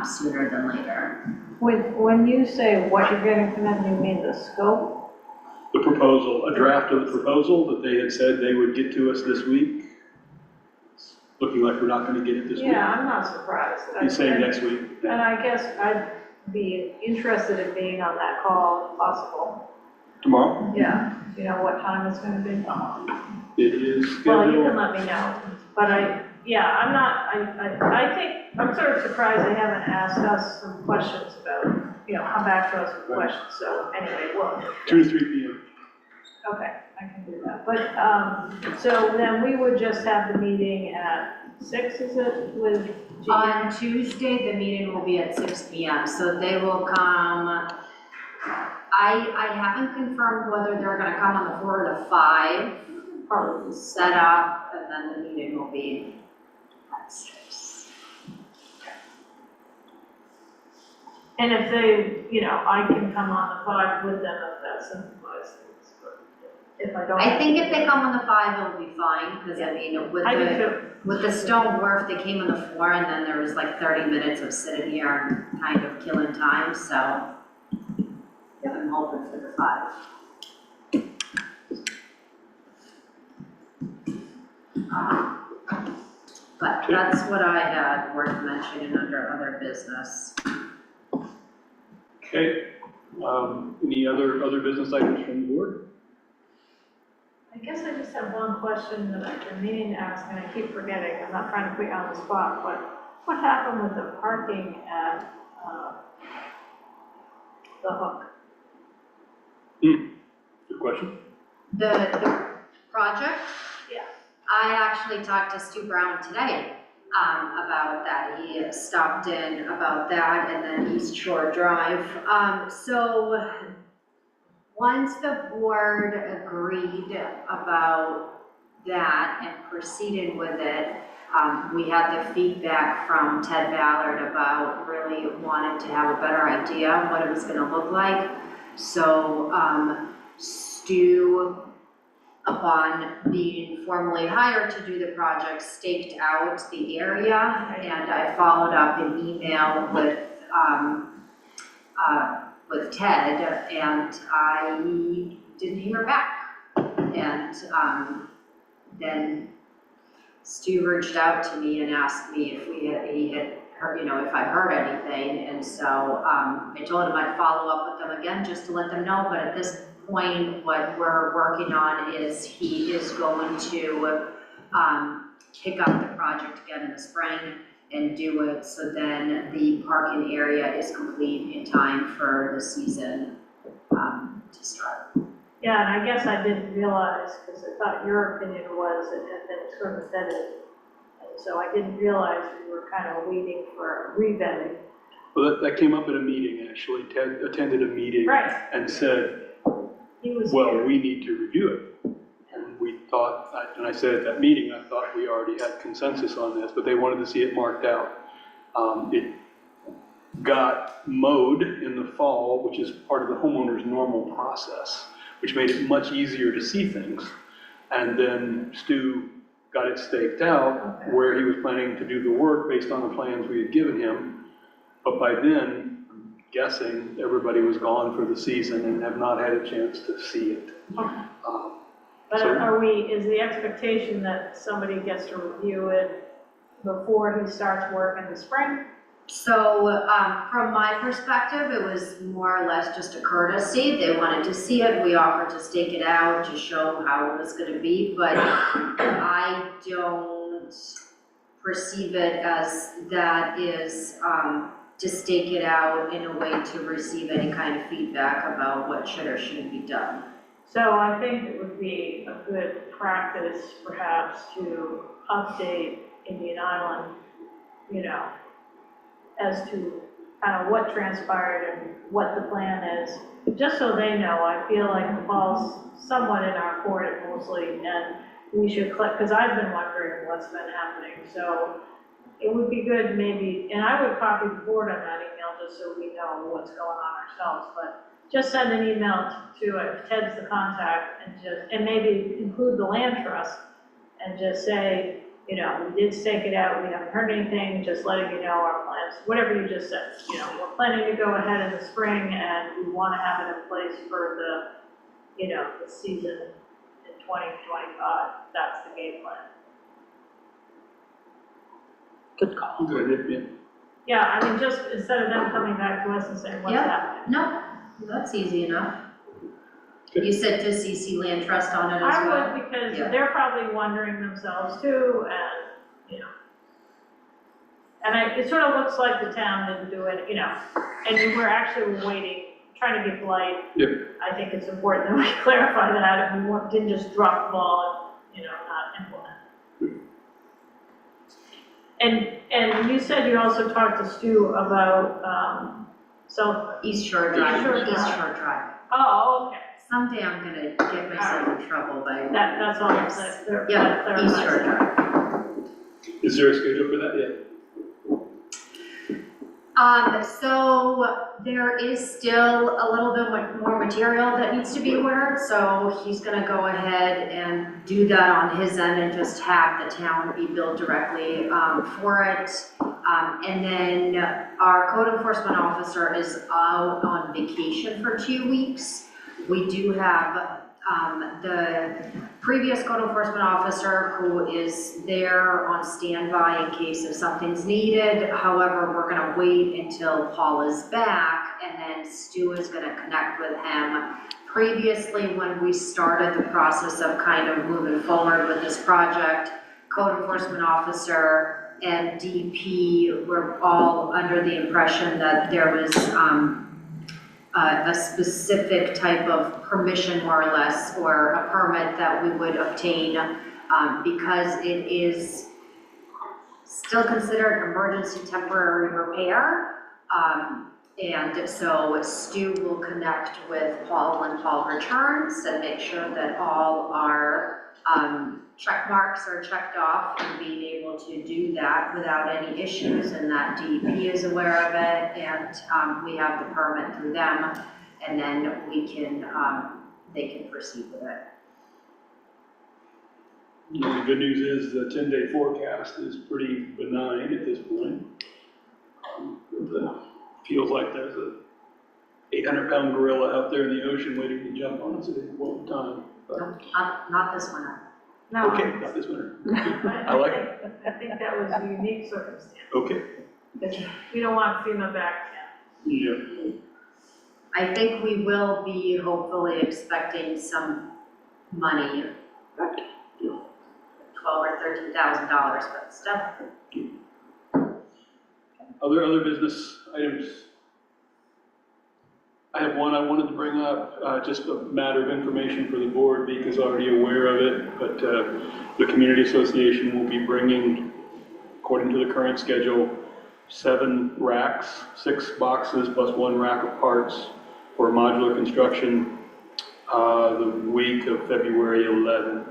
Speaker 3: sooner than later.
Speaker 4: When you say what you're getting from them, you mean the scope?
Speaker 1: The proposal, a draft of the proposal that they had said they would get to us this week. It's looking like we're not going to get it this week.
Speaker 4: Yeah, I'm not surprised.
Speaker 1: He's saying next week.
Speaker 4: And I guess I'd be interested in being on that call if possible.
Speaker 1: Tomorrow?
Speaker 4: Yeah, you know what time it's gonna be?
Speaker 1: It is
Speaker 4: Well, you can
Speaker 1: scheduled.
Speaker 4: let me know, but I think, I'm sort of surprised they haven't asked us some questions about, come back to us with questions, so anyway, well.
Speaker 1: 2 to 3 p.m.
Speaker 4: Okay, I can do that, but, so then we would just have the meeting at 6, is it, with GM?
Speaker 3: On Tuesday, the meeting will be at 6 p.m. So they will come. I haven't confirmed whether they're going to come on the 4 or the 5. Probably set up, and then the meeting will be at 6.
Speaker 4: And if they, I can come on the 5 with them if that simplifies things, but if I don't.
Speaker 3: I think if they come on the 5, it'll be fine, because I mean,
Speaker 4: I do too.
Speaker 3: with the stone wharf, they came on the 4, and then there was like 30 minutes of sitting here and kind of killing time, so I'm hoping for the 5. But that's what I had worth mentioning under other business.
Speaker 1: Okay. Any other business items from the board?
Speaker 4: I guess I just have one question that I've been meaning to ask, and I keep forgetting. I'm not trying to put you on the spot, but what happened with the parking at the Hook?
Speaker 1: Good question.
Speaker 3: The project?
Speaker 4: Yeah.
Speaker 3: I actually talked to Stu Brown today about that. He stopped in about that, and then East Shore Drive. So once the board agreed about that and proceeded with it, we had the feedback from Ted Ballard about really wanting to have a better idea of what it was going to look like. So Stu, upon being formally hired to do the project, staked out the area, and I followed up an email with Ted, and I didn't hear back. And then Stu reached out to me and asked me if he had heard, if I heard anything, and so, I told him I'd follow up with them again just to let them know, but at this point, what we're working on is he is going to, kick up the project again in the spring and do it, so then the parking area is complete in time for the season, to start.
Speaker 4: Yeah, and I guess I didn't realize, because I thought your opinion was it had been sort of vetted. And so I didn't realize we were kind of waiting for revetting.
Speaker 1: Well, that came up at a meeting, actually. Ted attended a meeting
Speaker 4: Right.
Speaker 1: and said,
Speaker 4: He was
Speaker 1: well,
Speaker 4: here.
Speaker 1: we need to review it. And we thought, and I said at that meeting, I thought we already had consensus on this, but they wanted to see it marked out. It got mowed in the fall, which is part of the homeowner's normal process, which made it much easier to see things. And then Stu got it staked out where he was planning to do the work based on the plans we had given him. But by then, I'm guessing everybody was gone for the season and have not had a chance to see it.
Speaker 4: But
Speaker 1: So-
Speaker 4: is the expectation that somebody gets to review it before he starts work in the spring?
Speaker 3: So, from my perspective, it was more or less just a courtesy. They wanted to see it. We offered to stake it out to show how it was gonna be, but I don't perceive it as that is, to stake it out in a way to receive any kind of feedback about what should or shouldn't be done.
Speaker 4: So I think it would be a good practice perhaps to update Indian Island, as to kind of what transpired and what the plan is, just so they know. I feel like the ball's somewhat in our court mostly, and we should collect, because I've been wondering what's been happening. So it would be good maybe, and I would copy the board on that email just so we know what's going on ourselves, but just send an email to Ted's the contact, and maybe include the land trust, and just say, we did stake it out, we haven't heard anything, just letting you know our plans, whatever you just said. We're planning to go ahead in the spring, and we want to have it in place for the season in 2025. That's the game plan.
Speaker 5: Good call.
Speaker 1: Good, yeah.
Speaker 4: Yeah, I mean, just instead of them coming back to us and saying, what's
Speaker 3: Yeah.
Speaker 4: happening?
Speaker 3: No, that's easy enough.
Speaker 1: Good.
Speaker 3: You said to CC Land Trust on it as well?
Speaker 4: I would, because
Speaker 3: Yeah.
Speaker 4: they're probably wondering themselves too, and, and it sort of looks like the town didn't do it, and we're actually waiting, trying to be polite.
Speaker 1: Yep.
Speaker 4: I think it's important that we clarify that, and we didn't just drop the ball and, not implement. And you said you also talked to Stu about,
Speaker 3: East Shore Drive.
Speaker 4: East Shore Drive.
Speaker 3: East Shore Drive.
Speaker 4: oh, okay,
Speaker 3: Someday I'm gonna get myself in trouble by,
Speaker 4: that's all.
Speaker 3: Yes.
Speaker 4: That
Speaker 3: yeah, East Shore
Speaker 4: clarifies.
Speaker 3: Drive.
Speaker 1: Is there a schedule for that yet?
Speaker 3: So there is still a little bit more material that needs to be ordered, so he's gonna go ahead and do that on his end and just have the town be billed directly, for it. And then our code enforcement officer is out on vacation for 2 weeks. We do have, the previous code enforcement officer who is there on standby in case if something's needed. However, we're gonna wait until Paul is back, and then Stu is gonna connect with him. Previously, when we started the process of kind of moving forward with this project, code enforcement officer and DP were all under the impression that there was, a specific type of permission, more or less, or a permit that we would obtain, because it is still considered emergency temporary repair. And so Stu will connect with Paul when Paul returns and make sure that all our check marks are checked off, and being able to do that without any issues, and that DEP is aware of it, and we have the permit through them, and then we can, they can proceed with it.
Speaker 1: The good news is the 10-day forecast is pretty benign at this point. Feels like there's a 800-pound gorilla out there in the ocean waiting to jump on us at any point in time. But
Speaker 3: Nope, not this winter.
Speaker 4: No,
Speaker 1: Okay, not this winter.
Speaker 4: I
Speaker 1: like
Speaker 4: I think that was a unique circumstance.
Speaker 1: Okay.
Speaker 4: We don't want FEMA back
Speaker 1: Yeah.
Speaker 3: I think we will be hopefully expecting some money, $12,000 or $13,000, but still.
Speaker 1: Other business items? I have one I wanted to bring up, just a matter of information for the board. Beek is already aware of it, but the community association will be bringing, according to the current schedule, 7 racks, 6 boxes plus 1 rack of parts for modular construction the week of February 11.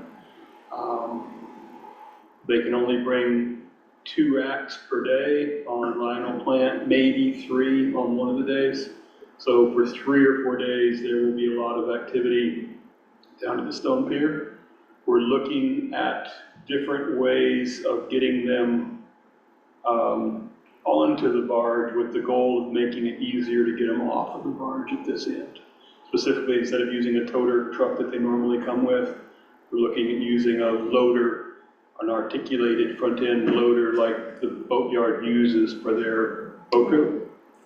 Speaker 1: They can only bring 2 racks per day on Lionel plant, maybe 3 on one of the days. So for 3 or 4 days, there will be a lot of activity down at the Stone Pier. We're looking at different ways of getting them onto the barge with the goal of making it easier to get them off of the barge at this end. Specifically, instead of using a toter truck that they normally come with, we're looking at using a loader, an articulated front-end loader like the boatyard uses for their boat trip,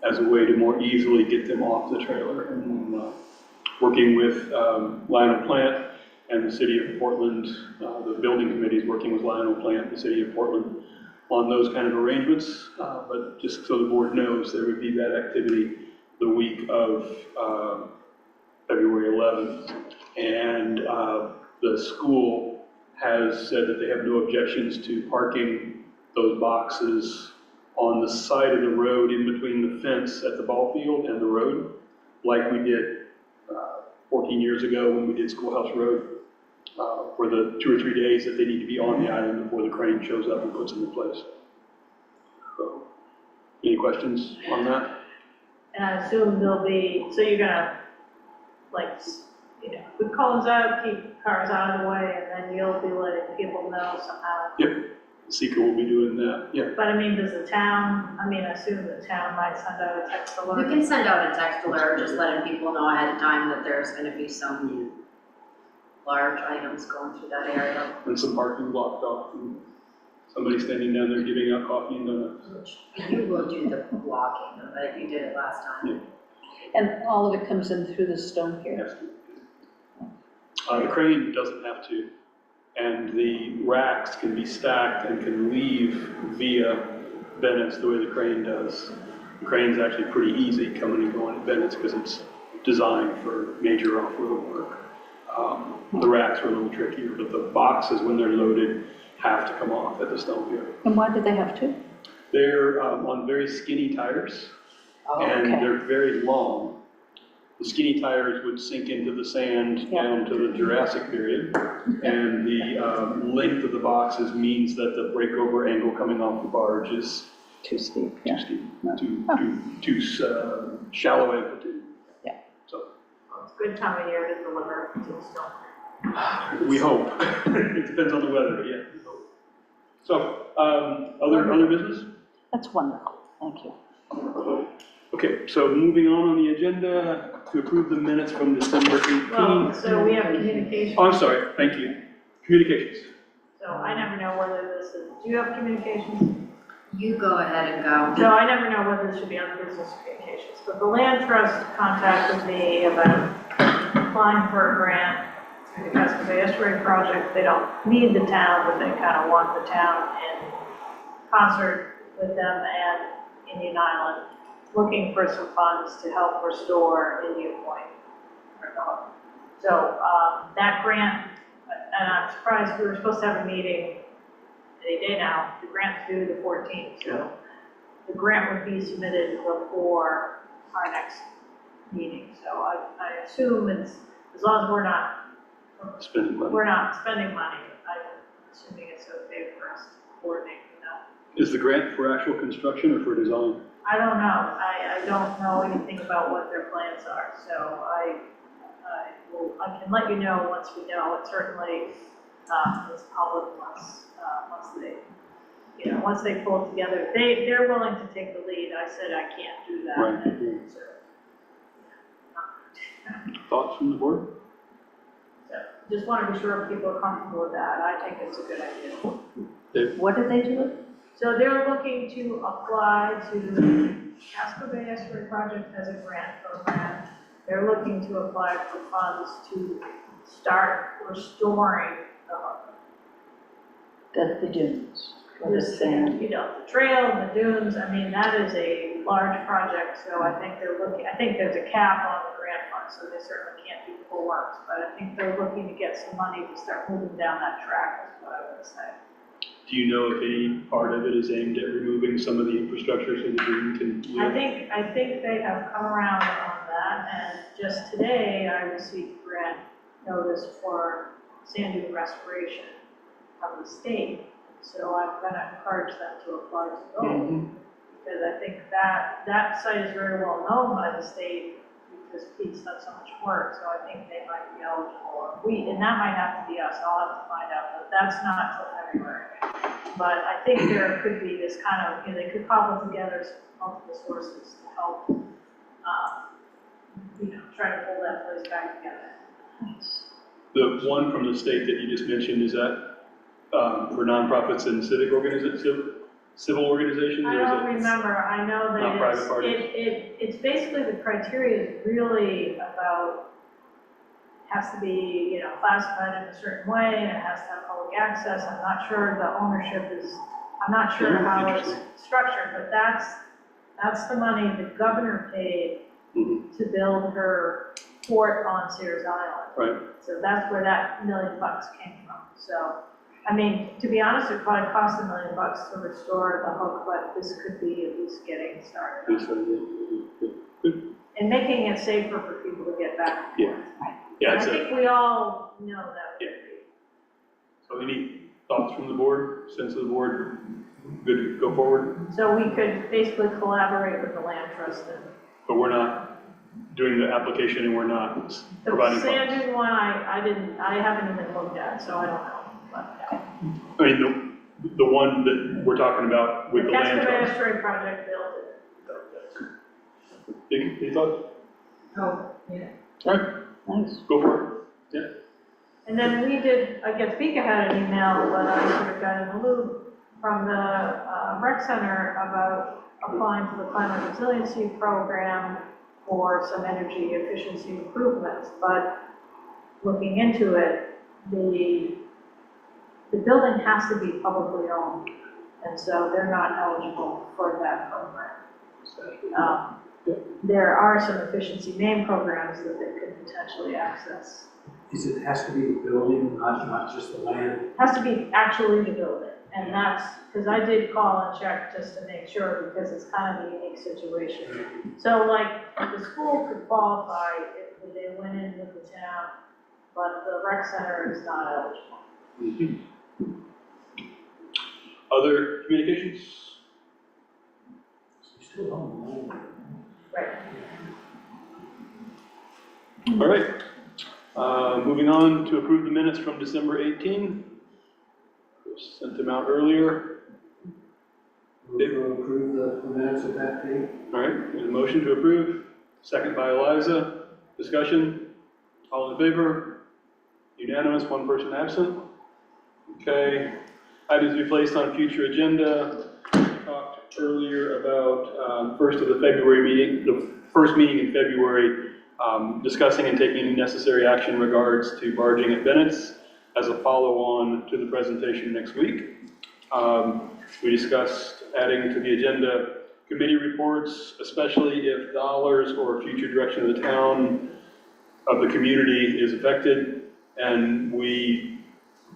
Speaker 1: as a way to more easily get them off the trailer. And working with Lionel Plant and the City of Portland, the building committee is working with Lionel Plant, the City of Portland, on those kind of arrangements. But just so the board knows, there would be that activity the week of February 11th. And the school has said that they have no objections to parking those boxes on the side of the road in between the fence at the ball field and the road, like we did 14 years ago when we did Schoolhouse Road, for the 2 or 3 days that they need to be on the island before the crane shows up and puts them in place. So, any questions on that?
Speaker 4: And I assume there'll be, so you're gonna, like, put cones out, keep cars out of the way, and then you'll be letting people know somehow.
Speaker 1: Yep, Seeker will be doing that, yeah.
Speaker 4: But I mean, does the town, I assume the town might send out a text alert?
Speaker 3: We can send out a text alert, just letting people know ahead of time that there's gonna be some large items going through that area.
Speaker 1: And some parking blocked off, and somebody standing down there giving out coffee and donuts.
Speaker 3: Which you will do the blocking of it, you did it last time.
Speaker 5: And all of it comes in through the Stone Pier?
Speaker 1: Has to. The crane doesn't have to, and the racks can be stacked and can leave via Bennett's the way the crane does. The crane's actually pretty easy coming and going at Bennett's because it's designed for major off-road work. The racks are a little trickier, but the boxes, when they're loaded, have to come off at the Stone Pier.
Speaker 5: And why do they have to?
Speaker 1: They're on very skinny tires,
Speaker 5: Oh,
Speaker 1: and
Speaker 5: okay.
Speaker 1: they're very long. The skinny tires would sink into the sand down to the Jurassic period, and the length of the boxes means that the breakover angle coming off the barge is
Speaker 5: Too steep,
Speaker 1: too
Speaker 5: yeah.
Speaker 1: steep, too shallow amplitude.
Speaker 5: Yeah.
Speaker 1: So
Speaker 4: Well, it's a good time of year to deliver to the Stone.
Speaker 1: we hope. It depends on the weather, but yeah. We hope. So other business?
Speaker 5: That's wonderful, thank you.
Speaker 1: Okay, so moving on the agenda to approve the minutes from December 18th.
Speaker 4: Well, so we have communication.
Speaker 1: Oh, I'm sorry, thank you. Communications.
Speaker 4: So I never know whether this is, do you have communications?
Speaker 3: You go ahead and go.
Speaker 4: No, I never know whether this should be on business communications, but the land trust contacted me about applying for a grant through the Cascade Estuary project. They don't need the town, but they kind of want the town in concert with them and Indian Island, looking for some funds to help restore Indian Point. So that grant, and I'm surprised, we were supposed to have a meeting any day now. The grant's due the 14th, so the grant would be submitted before our next meeting. So I assume it's, as long as we're not
Speaker 1: Spending money.
Speaker 4: spending money, I'm assuming it's okay for us to coordinate with them.
Speaker 1: Is the grant for actual construction or for design?
Speaker 4: I don't know. I don't know anything about what their plans are, so I can let you know once we know. It certainly is public once they pull it together. They're willing to take the lead. I said I can't do that.
Speaker 1: Right.
Speaker 4: So,
Speaker 1: Thoughts from the board?
Speaker 4: just want to be sure people are comfortable with that. I think it's a good idea.
Speaker 5: What did they do?
Speaker 4: So they're looking to apply to the Casco Bay Estuary Project as a grant program. They're looking to apply for funds to start restoring the harbor.
Speaker 5: The dunes, or the
Speaker 4: Just,
Speaker 5: sand.
Speaker 4: you know, the trail, the dunes, I mean, that is a large project, so I think I think there's a cap on the grant fund, so they certainly can't do full works, but I think they're looking to get some money to start moving down that track, is what I would say.
Speaker 1: Do you know if any part of it is aimed at removing some of the infrastructure so the dune can
Speaker 4: I
Speaker 1: live?
Speaker 4: think they have come around on that, and just today I received a grant notice for sand dune restoration from the state. So I'm gonna encourage them to apply to go, because I think that site is very well known by the state, because Pete's done so much work, so I think they might be eligible. And that might have to be us, I'll have to find out, but that's not till February. But I think there could be this kind of, you know, they could cobble together multiple sources to help, you know, try to pull that place back together.
Speaker 1: The one from the state that you just mentioned, is that for nonprofits and civic organizations, civil organizations?
Speaker 4: I
Speaker 1: or is
Speaker 4: don't
Speaker 1: it
Speaker 4: remember, I know
Speaker 1: not private
Speaker 4: that
Speaker 1: parties?
Speaker 4: it's basically, the criteria is really about, has to be, you know, classified in a certain way, and it has to have public access. I'm not sure the ownership is, I'm not sure how it's structured, but that's the money the governor paid to build her port on Sears Island.
Speaker 1: Right.
Speaker 4: So that's where that $1 million came from. So, I mean, to be honest, it probably cost $1 million to restore the hook, but this could be at least getting started.
Speaker 1: Good, so, yeah. Good.
Speaker 4: And making it safer for people to get back and forth.
Speaker 1: Yeah,
Speaker 4: And I
Speaker 1: it's
Speaker 4: think we all know that would be.
Speaker 1: so any thoughts from the board, sense of the board, good to go forward?
Speaker 4: So we could basically collaborate with the land trust and.
Speaker 1: But we're not doing the application and we're not
Speaker 4: The
Speaker 1: providing
Speaker 4: sand
Speaker 1: funds.
Speaker 4: dune one, I haven't even looked at, so I don't know, but yeah.
Speaker 1: I mean, the one that we're talking about with the land
Speaker 4: Casco Bay
Speaker 1: trust.
Speaker 4: Estuary Project built it.
Speaker 1: Any thoughts?
Speaker 4: Oh, yeah.
Speaker 1: All right,
Speaker 5: Nice.
Speaker 1: go for it.
Speaker 4: And then we did, I guess Vika had an email, but I sort of got in the loop from the rec center about applying for the climate resiliency program for some energy efficiency improvements. But looking into it, the building has to be publicly owned, and so they're not eligible for that program. There are some efficiency main programs that they could potentially access.
Speaker 6: Has to be the building, not just the land?
Speaker 4: Has to be actually the building, and that's, because I did call and check just to make sure, because it's kind of a unique situation. So like, the school could qualify if they went in with the town, but the rec center is not eligible.
Speaker 1: Other communications?
Speaker 6: You still don't know.
Speaker 4: Right.
Speaker 1: All right. Moving on to approve the minutes from December 18. Sent them out earlier.
Speaker 6: Move to approve the minutes of that date?
Speaker 1: All right, there's a motion to approve, second by Eliza. Discussion, all in favor? Unanimous, one person absent. Okay, items to be placed on future agenda. We talked earlier about first of the February meeting, the first meeting in February, discussing and taking any necessary action in regards to barging at Bennett's as a follow-on to the presentation next week. We discussed adding to the agenda committee reports, especially if dollars or future direction of the town, of the community is affected. And we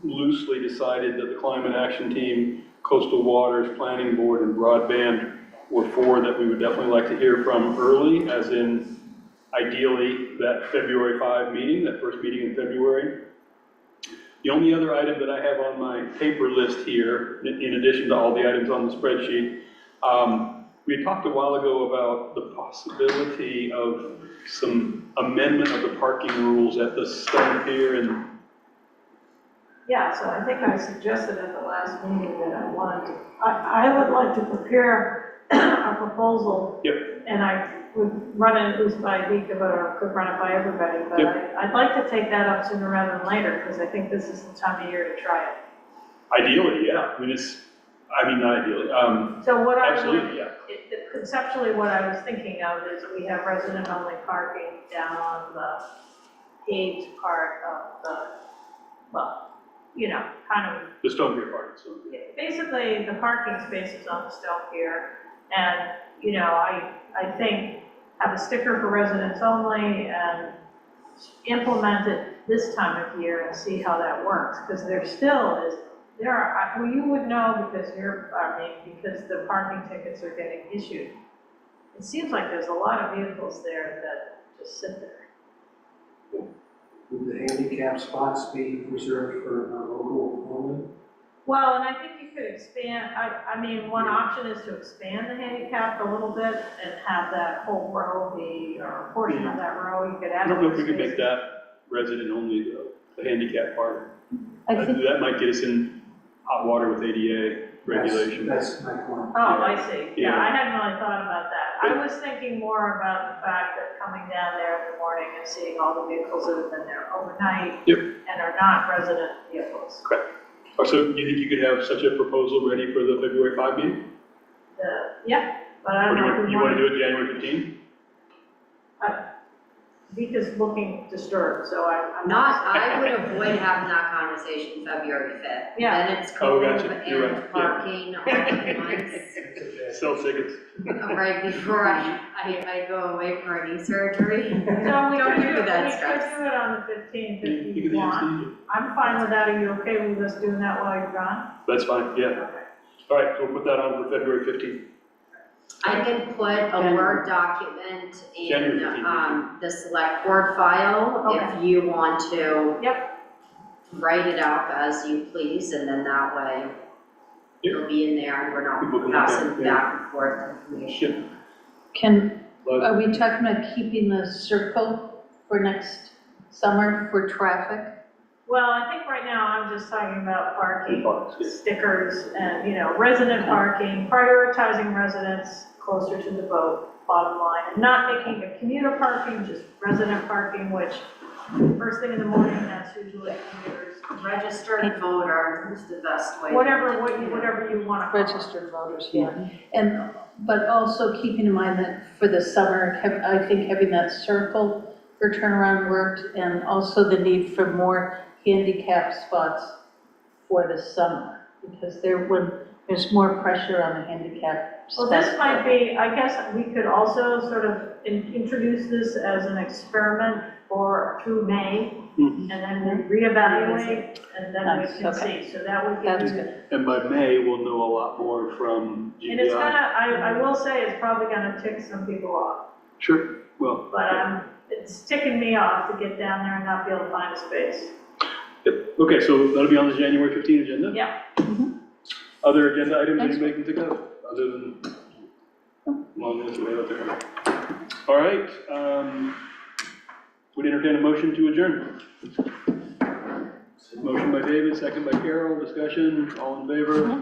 Speaker 1: loosely decided that the Climate Action Team, Coastal Waters, Planning Board, and Broadband were four that we would definitely like to hear from early, as in ideally that February 5 meeting, that first meeting in February. The only other item that I have on my paper list here, in addition to all the items on the spreadsheet, we had talked a while ago about the possibility of some amendment of the parking rules at the Stone Pier and.
Speaker 4: Yeah, so I think I suggested at the last meeting that I would like to prepare a proposal.
Speaker 1: Yep.
Speaker 4: And I would run it at least by Vika, or could run it by everybody, but I'd like to take that up sooner rather than later, because I think this is the time of year to try it.
Speaker 1: Ideally, yeah, I mean, not ideally,
Speaker 4: So what I would,
Speaker 1: absolutely, yeah.
Speaker 4: conceptually, what I was thinking of is we have resident-only parking down on the paved part of the, well, you know, kind of,
Speaker 1: The stone pier part, so.
Speaker 4: basically, the parking spaces on the stone pier. And, you know, I think have a sticker for residents only and implement it this time of year and see how that works. Because there still is, well, you would know because because the parking tickets are getting issued. It seems like there's a lot of vehicles there that just sit there.
Speaker 6: Would the handicap spots be reserved for local only?
Speaker 4: Well, and I think you could expand, I mean, one option is to expand the handicap a little bit and have that whole row be, or a portion of that row, you could
Speaker 1: I
Speaker 4: add.
Speaker 1: don't know if we
Speaker 4: more
Speaker 1: could make
Speaker 4: space.
Speaker 1: that resident only, though, the handicap part.
Speaker 5: I think,
Speaker 1: That might get us in hot water with ADA regulations.
Speaker 6: That's my point.
Speaker 4: Oh, I see. Yeah,
Speaker 1: Yeah.
Speaker 4: I hadn't really thought about that. I was thinking more about the fact that coming down there in the morning and seeing all the vehicles that have been there overnight
Speaker 1: Yep.
Speaker 4: and are not resident vehicles.
Speaker 1: Correct. Oh, so you think you could have such a proposal ready for the February 5 meeting?
Speaker 4: Yeah, but I
Speaker 1: Or
Speaker 4: don't know if we
Speaker 1: you want
Speaker 4: want
Speaker 1: to do it January 15?
Speaker 4: Vika's looking disturbed, so I'm
Speaker 3: I would avoid having that conversation February 5th.
Speaker 4: Yeah.
Speaker 3: Then it's
Speaker 1: Oh,
Speaker 3: cove
Speaker 1: gotcha. You're
Speaker 3: and
Speaker 1: right. Yeah.
Speaker 3: parking all at once.
Speaker 1: Sell tickets.
Speaker 3: Right before I go away for a knee surgery.
Speaker 4: So we
Speaker 3: Don't
Speaker 4: could
Speaker 3: give
Speaker 4: do
Speaker 3: me that
Speaker 4: we
Speaker 3: stress.
Speaker 4: could do it on the 15th
Speaker 1: You
Speaker 4: if you
Speaker 1: can
Speaker 4: want.
Speaker 1: use
Speaker 4: I'm fine with that. Are you okay with us doing that while you're gone?
Speaker 1: That's fine, yeah.
Speaker 4: Okay.
Speaker 1: All right, so we'll put that on for February 15th.
Speaker 3: I can put a Word document in,
Speaker 1: January 15th.
Speaker 3: the select board file if you want to.
Speaker 4: Yep.
Speaker 3: Write it up as you please, and then that way it'll be in there and we're
Speaker 1: People can
Speaker 3: not
Speaker 1: look at
Speaker 3: passing
Speaker 1: it, yeah.
Speaker 3: back and forth information.
Speaker 5: are we talking about keeping the circle for next summer for traffic?
Speaker 4: Well, I think right now I'm just talking about parking,
Speaker 1: Parks, yeah.
Speaker 4: stickers, and, you know, resident parking, prioritizing residents closer to the boat, bottom line, and not making a commuter parking, just resident parking, which first thing in the morning, that's usually commuters.
Speaker 3: Registered voter is the best way.
Speaker 4: Whatever you want to.
Speaker 5: Registered voters, yeah. And, but also keeping in mind that for the summer, I think having that circle for turnaround worked, and also the need for more handicap spots for the summer, because there's more pressure on the handicap spots.
Speaker 4: Well, this might be, I guess we could also sort of introduce this as an experiment through May,
Speaker 1: Mhm.
Speaker 4: and then we reevaluate, and then we
Speaker 5: Nice,
Speaker 4: can
Speaker 5: okay.
Speaker 4: see. So that would give
Speaker 5: That's
Speaker 4: you.
Speaker 5: good.
Speaker 1: And by May, we'll know a lot more from GBI.
Speaker 4: And it's I will say it's probably gonna tick some people off,
Speaker 1: Sure, well,
Speaker 4: but it's ticking me off to get down there and not be able to find a space.
Speaker 1: yep. Okay, so that'll be on the January 15 agenda?
Speaker 4: Yeah.
Speaker 1: Other agenda items anybody can think of, other than long list we have out there? All right, would entertain a motion to adjourn. Motion by David, second by Carol, discussion, all in favor?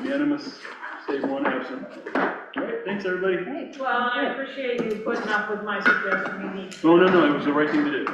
Speaker 1: Unanimous, save one absent. All right, thanks, everybody.
Speaker 5: Great.
Speaker 4: Well, I appreciate you putting up with my suggestion, we need.
Speaker 1: Oh, no, it was the right thing to do.